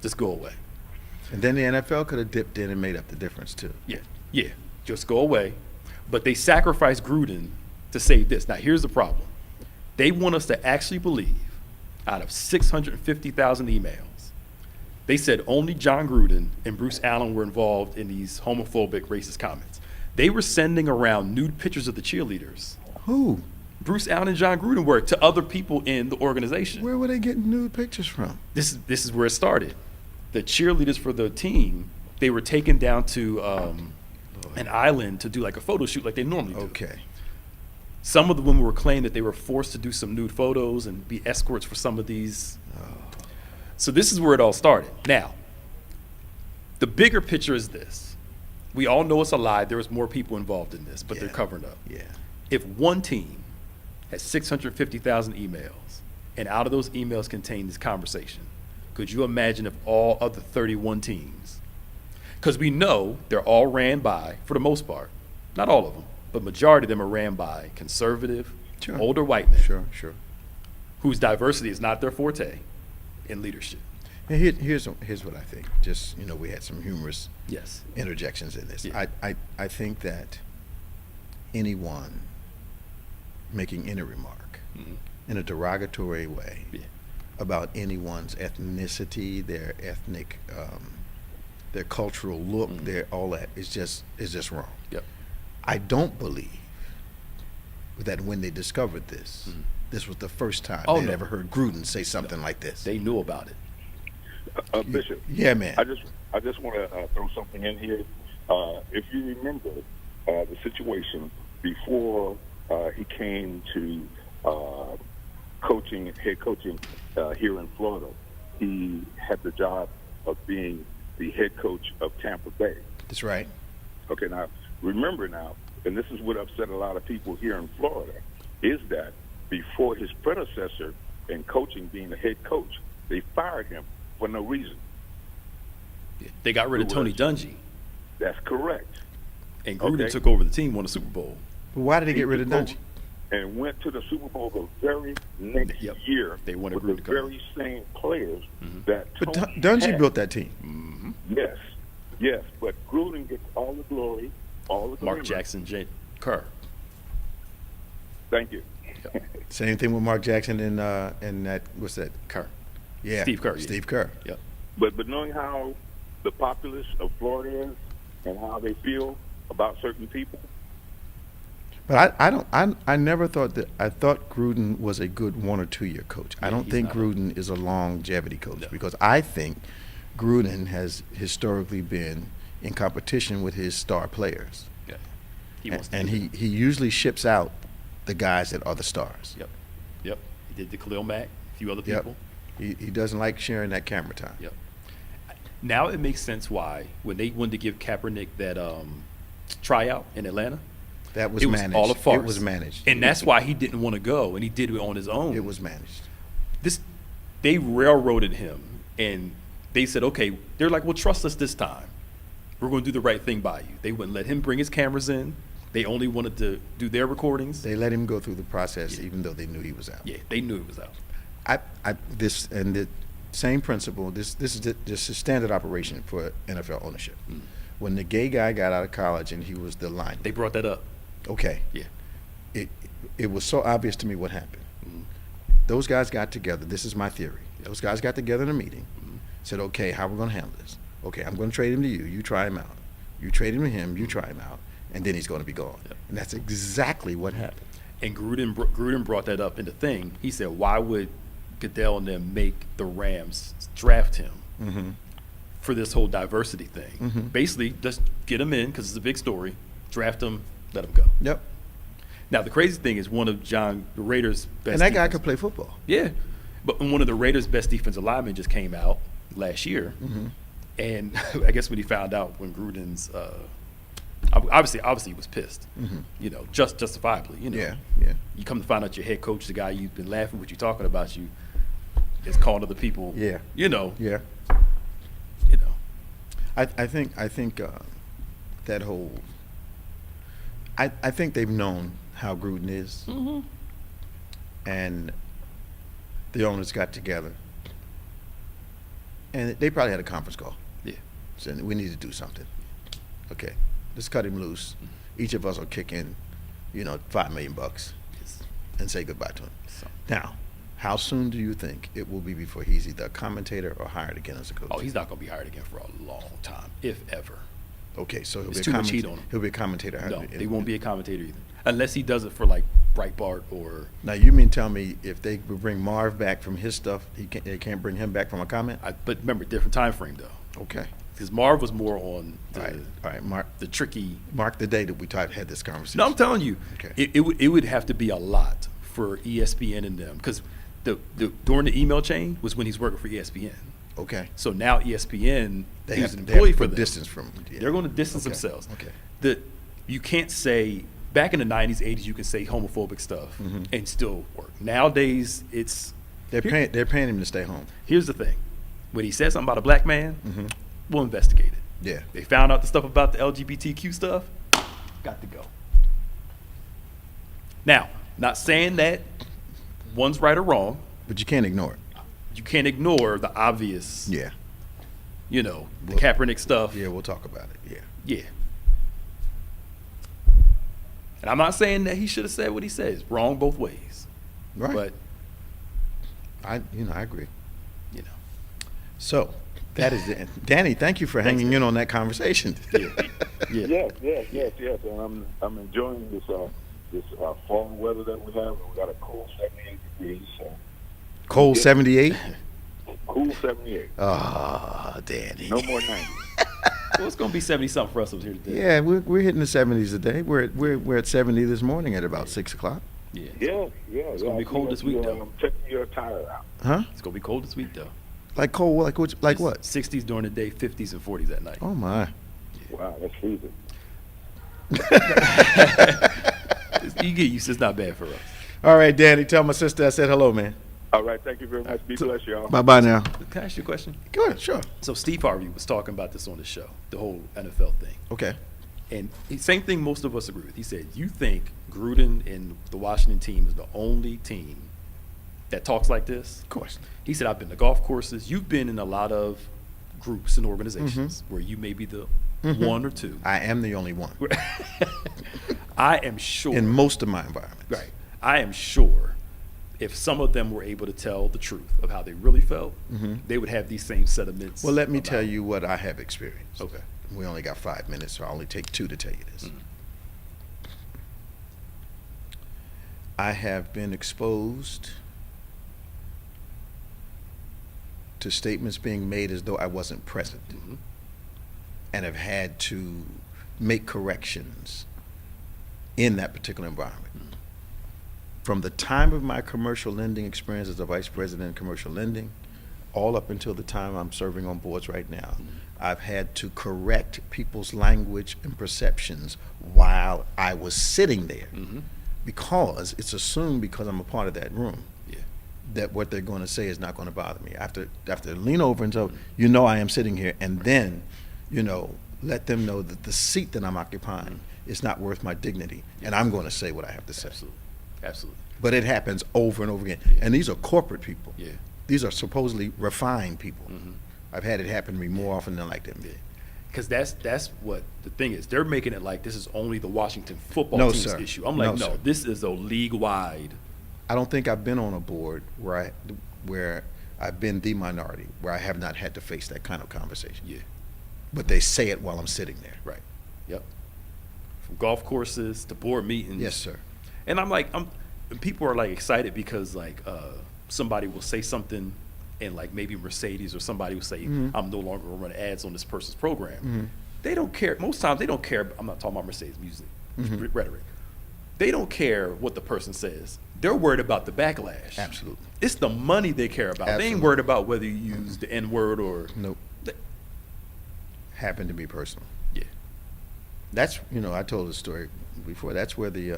Just go away. And then the NFL could have dipped in and made up the difference too. Yeah, just go away. But they sacrificed Gruden to save this. Now, here's the problem. They want us to actually believe out of 650,000 emails, they said only Jon Gruden and Bruce Allen were involved in these homophobic, racist comments. They were sending around nude pictures of the cheerleaders. Who? Bruce Allen and Jon Gruden were to other people in the organization. Where were they getting nude pictures from? This is where it started. The cheerleaders for the team, they were taken down to an island to do like a photo shoot like they normally do. Okay. Some of the women were claiming that they were forced to do some nude photos and be escorts for some of these. So this is where it all started. Now, the bigger picture is this. We all know it's a lie. There was more people involved in this, but they're covering up. Yeah. If one team has 650,000 emails, and out of those emails contain this conversation, could you imagine if all other 31 teams, because we know they're all ran by, for the most part, not all of them, but majority of them are ran by conservative, older white men. Sure. Whose diversity is not their forte in leadership. And here's what I think. Just, we had some humorous interjections in this. Yeah. I think that anyone making any remark in a derogatory way about anyone's ethnicity, their ethnic, their cultural look, their all that is just wrong. Yep. I don't believe that when they discovered this, this was the first time they'd ever heard Gruden say something like this. They knew about it. Bishop. Yeah, man. I just want to throw something in here. If you remember the situation before he came to head coaching here in Florida, he had the job of being the head coach of Tampa Bay. That's right. Okay, now remember now, and this is what upset a lot of people here in Florida, is that before his predecessor in coaching, being the head coach, they fired him for no reason. They got rid of Tony Dungy. That's correct. And Gruden took over the team, won the Super Bowl. But why did they get rid of Dungy? And went to the Super Bowl the very next year they wanted with the very same players that But Tony Dungy had. built that team. Yes. Yes, but Gruden gets all the glory, all the Mark glamour. Jackson, Kerr. Thank you. Same thing with Mark Jackson and that, what's that? Kerr. Yeah. Steve Kerr. Yeah. Steve Kerr. Yep. But knowing how the populace of Florida is and how they feel about certain people, But I never thought that. I thought Gruden was a good 1 or 2 year coach. I don't he's think not. Gruden is a longevity coach No. because I think Gruden has historically been in competition with his star players. Yeah. He wants to And do he usually ships out the guys that are the stars. Yep. Yep. He did the Khalil Mack, a few other Yep. people. He doesn't like sharing that camera time. Yep. Now it makes sense why when they wanted to give Kaepernick that tryout in Atlanta, That was it was managed. all a farce. It was managed. And that's why he didn't want to go, and he did it on his own. It was managed. They railroaded him, and they said, okay, they're like, well, trust us this time. We're going to do the right thing by you. They wouldn't let him bring his cameras in. They only wanted to do their recordings. They let him go through the process even though they knew he was out. Yeah, they knew he was out. The same principle. This is standard operation for NFL ownership. Mm. When the gay guy got out of college and he was the lineman. They brought that up. Okay. Yeah. It was so obvious to me what happened. Mhm. Those guys got together. This is my theory. Those guys got together in a meeting, said, okay, how are we going to handle this? Okay, I'm going to trade him to you. You try him out. You trade him to him. You try him out. And then he's going to be gone. Yep. And that's exactly what happened. And Gruden brought that up in the thing. He said, why would Goodell and them make the Rams draft him Mm-hmm. for this whole diversity thing? Mhm. Basically, just get him in because it's a big story, draft him, let him go. Yep. Now, the crazy thing is one of the Raiders' best And that guy defense- could play football. Yeah. But one of the Raiders' best defensive linemen just came out last year. Mm-hmm. And I guess when he found out when Gruden's obviously he was pissed, Mhm. you know, justifiably, you know. Yeah, yeah. You come to find out your head coach, the guy you've been laughing with you talking about you, is calling other people, Yeah. you know, Yeah. you know. I think that whole I think they've known how Gruden is, Mm-hmm. and the owners got together, and they probably had a conference call. Yeah. Saying we need to do something. Okay, let's cut him loose. Each of us will kick in, $5 million Yes. and say goodbye to him. So- Now, how soon do you think it will be before he's either a commentator or hired again as a coach? Oh, he's not going to be hired again for a long time, if ever. Okay, so he'll It's be too a much heat commentator. on him. He'll be a commentator. No, they won't be a commentator either, unless he does it for like Breitbart or. Now you mean tell me if they would bring Marv back from his stuff, they can't bring him back from a comment? But remember, different time frame though, Okay. because Marv was more on All right. the tricky. Mark the day that we had this conversation. No, I'm telling you, Okay. it would have to be a lot for ESPN and them, because during the email chain was when he's working for ESPN. Okay. So now ESPN, They he's have, an they have employee to for put them. distance from. Yeah. They're going to distance Okay. themselves. Okay. You can't say back in the 90s, 80s, you can say homophobic stuff Mhm. and still work. Nowadays, it's They're paying him to stay home. here's the thing: when he says something about a black man, Mhm. we'll investigate it. Yeah. They found out the stuff about the LGBTQ stuff, got to go. Now, not saying that one's right or wrong. But you can't ignore it. You can't ignore the obvious, Yeah. the Well, Kaepernick stuff. Yeah, we'll talk about it. Yeah. Yeah. And I'm not saying that he should have said what he says. Wrong both ways. Right. But, I agree. you know. So that is it. Danny, thank you for hanging in on that conversation. Yeah. Yes. And I'm enjoying this fall weather that we have. We got a cool 78 degrees. So Cold 78. cool 78. Ah, Danny. No more 90. Well, it's going to be 70-something for us over here today. Yeah, we're hitting the 70s today. We're at 70 this morning at about 6 o'clock. Yeah. It's gonna be cold this week, though. Checking your tire out. Huh? It's going to be cold this week, though. Like cold? Like what? 60s during the day, 50s and 40s at night. Oh my. Wow, that's freezing. You get used. It's not bad for us. All right, Danny, tell my sister I said hello, man. All right, thank you very much. Be blessed, y'all. Bye now. Can I ask you a question? Go ahead, sure. So Steve Harvey was talking about this on the show, the whole NFL thing. Okay. And same thing most of us agree with. He said, you think Gruden and the Washington team is the only team that talks like this? Of course. He said, I've been to golf courses. You've been in a lot of groups and organizations where you may be the one or two. I am the only one I am sure. in most of my environments. Right. I am sure if some of them were able to tell the truth of how they really felt, they would have these same sentiments. Well, let me tell you what I have experienced. Okay. We only got 5 minutes, so I'll only take 2 to tell you this. I have been exposed to statements being made as though I wasn't present, and have had to make corrections in that particular environment. From the time of my commercial lending experience as a vice president in commercial lending, all up until the time I'm serving on boards right now, I've had to correct people's language and perceptions while I was sitting there, because it's assumed, because I'm a part of that room, that what they're going to say is not going to bother me. I have to lean over and say, I am sitting here, and then, let them know that the seat that I'm occupying is not worth my dignity, and I'm going to say what I have to say. Absolutely. But it happens over and over again. And these are corporate people. These are supposedly refined people. I've had it happen to me more often than like them. Because that's what the thing is. They're making it like this is only the Washington football team's issue. I'm like, no, this is a league-wide. I don't think I've been on a board where I've been the minority, where I have not had to face that kind of conversation. But they say it while I'm sitting there. Right. Yep. From golf courses to board meetings. Yes, sir. And I'm like, people are like excited because like somebody will say something, and like maybe Mercedes or somebody will say, I'm no longer going to run ads on this person's program. They don't care. Most times they don't care. I'm not talking about Mercedes music, rhetoric. They don't care what the person says. They're worried about the backlash. Absolutely. It's the money they care about. They ain't worried about whether you use the N-word or. Nope. Happened to be personal. Yeah. That's, I told the story before. That's where the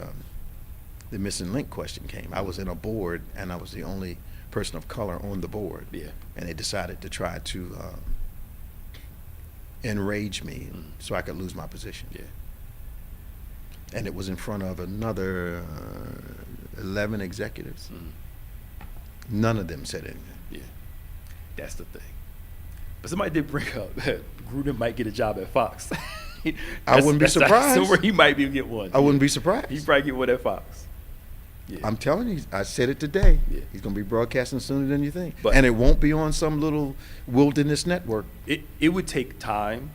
missing link question came. I was in a board, and I was the only person of color on the board. And they decided to try to enrage me so I could lose my position. And it was in front of another 11 executives. None of them said anything. That's the thing. But somebody did bring up Gruden might get a job at Fox. I wouldn't be surprised. So where he might be get one. I wouldn't be surprised. He'd probably get one at Fox. I'm telling you, I said it today. He's going to be broadcasting sooner than you think. And it won't be on some little wilderness network. It would take time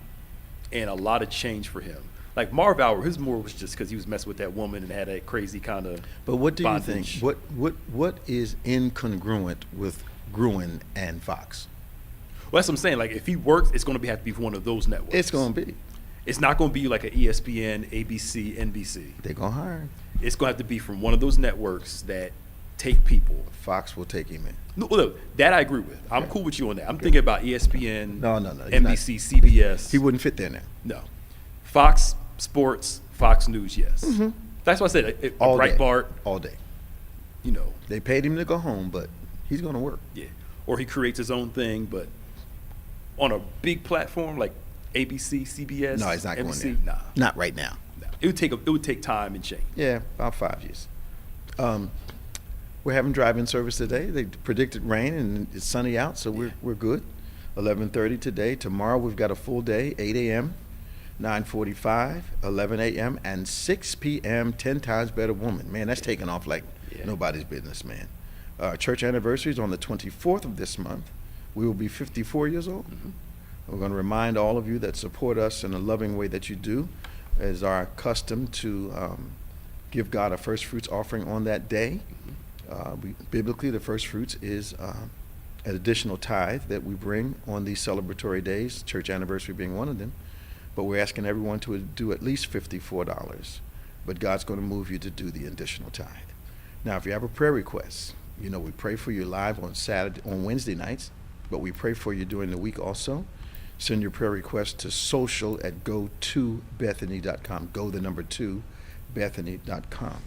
and a lot of change for him. Like Marv Albert, his more was just because he was messing with that woman and had that crazy kind of. But what do bondage. you think? What is incongruent with Gruden and Fox? Well, that's what I'm saying. Like if he works, it's going to have to be one of those networks. It's going to be. It's not going to be like an ESPN, ABC, NBC. They're going to hire him. It's going to have to be from one of those networks that take people. Fox will take him in. No, look, that I agree with. I'm cool with you on that. I'm thinking about ESPN, No. NBC, CBS. He wouldn't fit there now. No. Fox Sports, Fox News, yes. That's why I said Breitbart. All day. They paid him to go home, but he's going to work. Yeah. Or he creates his own thing, but on a big platform like ABC, CBS, No, he's not NBC, going there. Nah. Not right now. Nah. It would take time and change. Yeah, about 5 years. We're having drive-in service today. They predicted rain, and it's sunny out, so we're good. 11:30 today. Tomorrow we've got a full day, 8 a.m., 9:45, 11 a.m., and 6 p.m., 10 times better woman. Man, that's taking off like nobody's business, man. Church anniversary is on the 24th of this month. We will be 54 years old. We're going to remind all of you that support us in a loving way that you do. It is our custom to give God a first fruits offering on that day. Biblically, the first fruits is an additional tithe that we bring on these celebratory days, church anniversary being one of them. But we're asking everyone to do at least $54. But God's going to move you to do the additional tithe. Now, if you have a prayer request, we pray for you live on Wednesday nights, but we pray for you during the week also. Send your prayer request to social@go2bethany.com. Go the number 2, Bethany.com.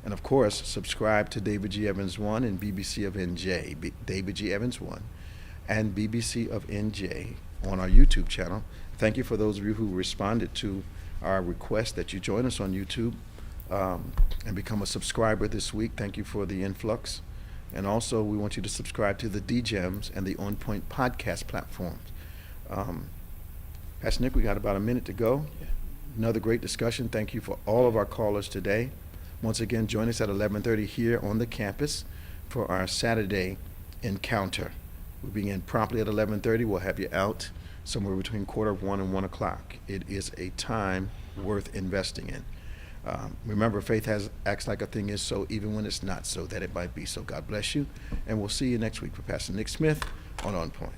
And of course, subscribe to David G. Evans 1 and BBC of NJ, David G. Evans 1 and BBC of NJ on our YouTube channel. Thank you for those of you who responded to our request that you join us on YouTube and become a subscriber this week. Thank you for the influx. And also, we want you to subscribe to the DGEMS and the OnPointe podcast platforms. Pastor Nick, we got about a minute to go. Another great discussion. Thank you for all of our callers today. Once again, join us at 11:30 here on the campus for our Saturday encounter. We'll begin promptly at 11:30. We'll have you out somewhere between 1:15 and 1 o'clock. It is a time worth investing in. Remember, faith acts like a thing is so, even when it's not so, that it might be so. God bless you, and we'll see you next week for Pastor Nick Smith on OnPoint.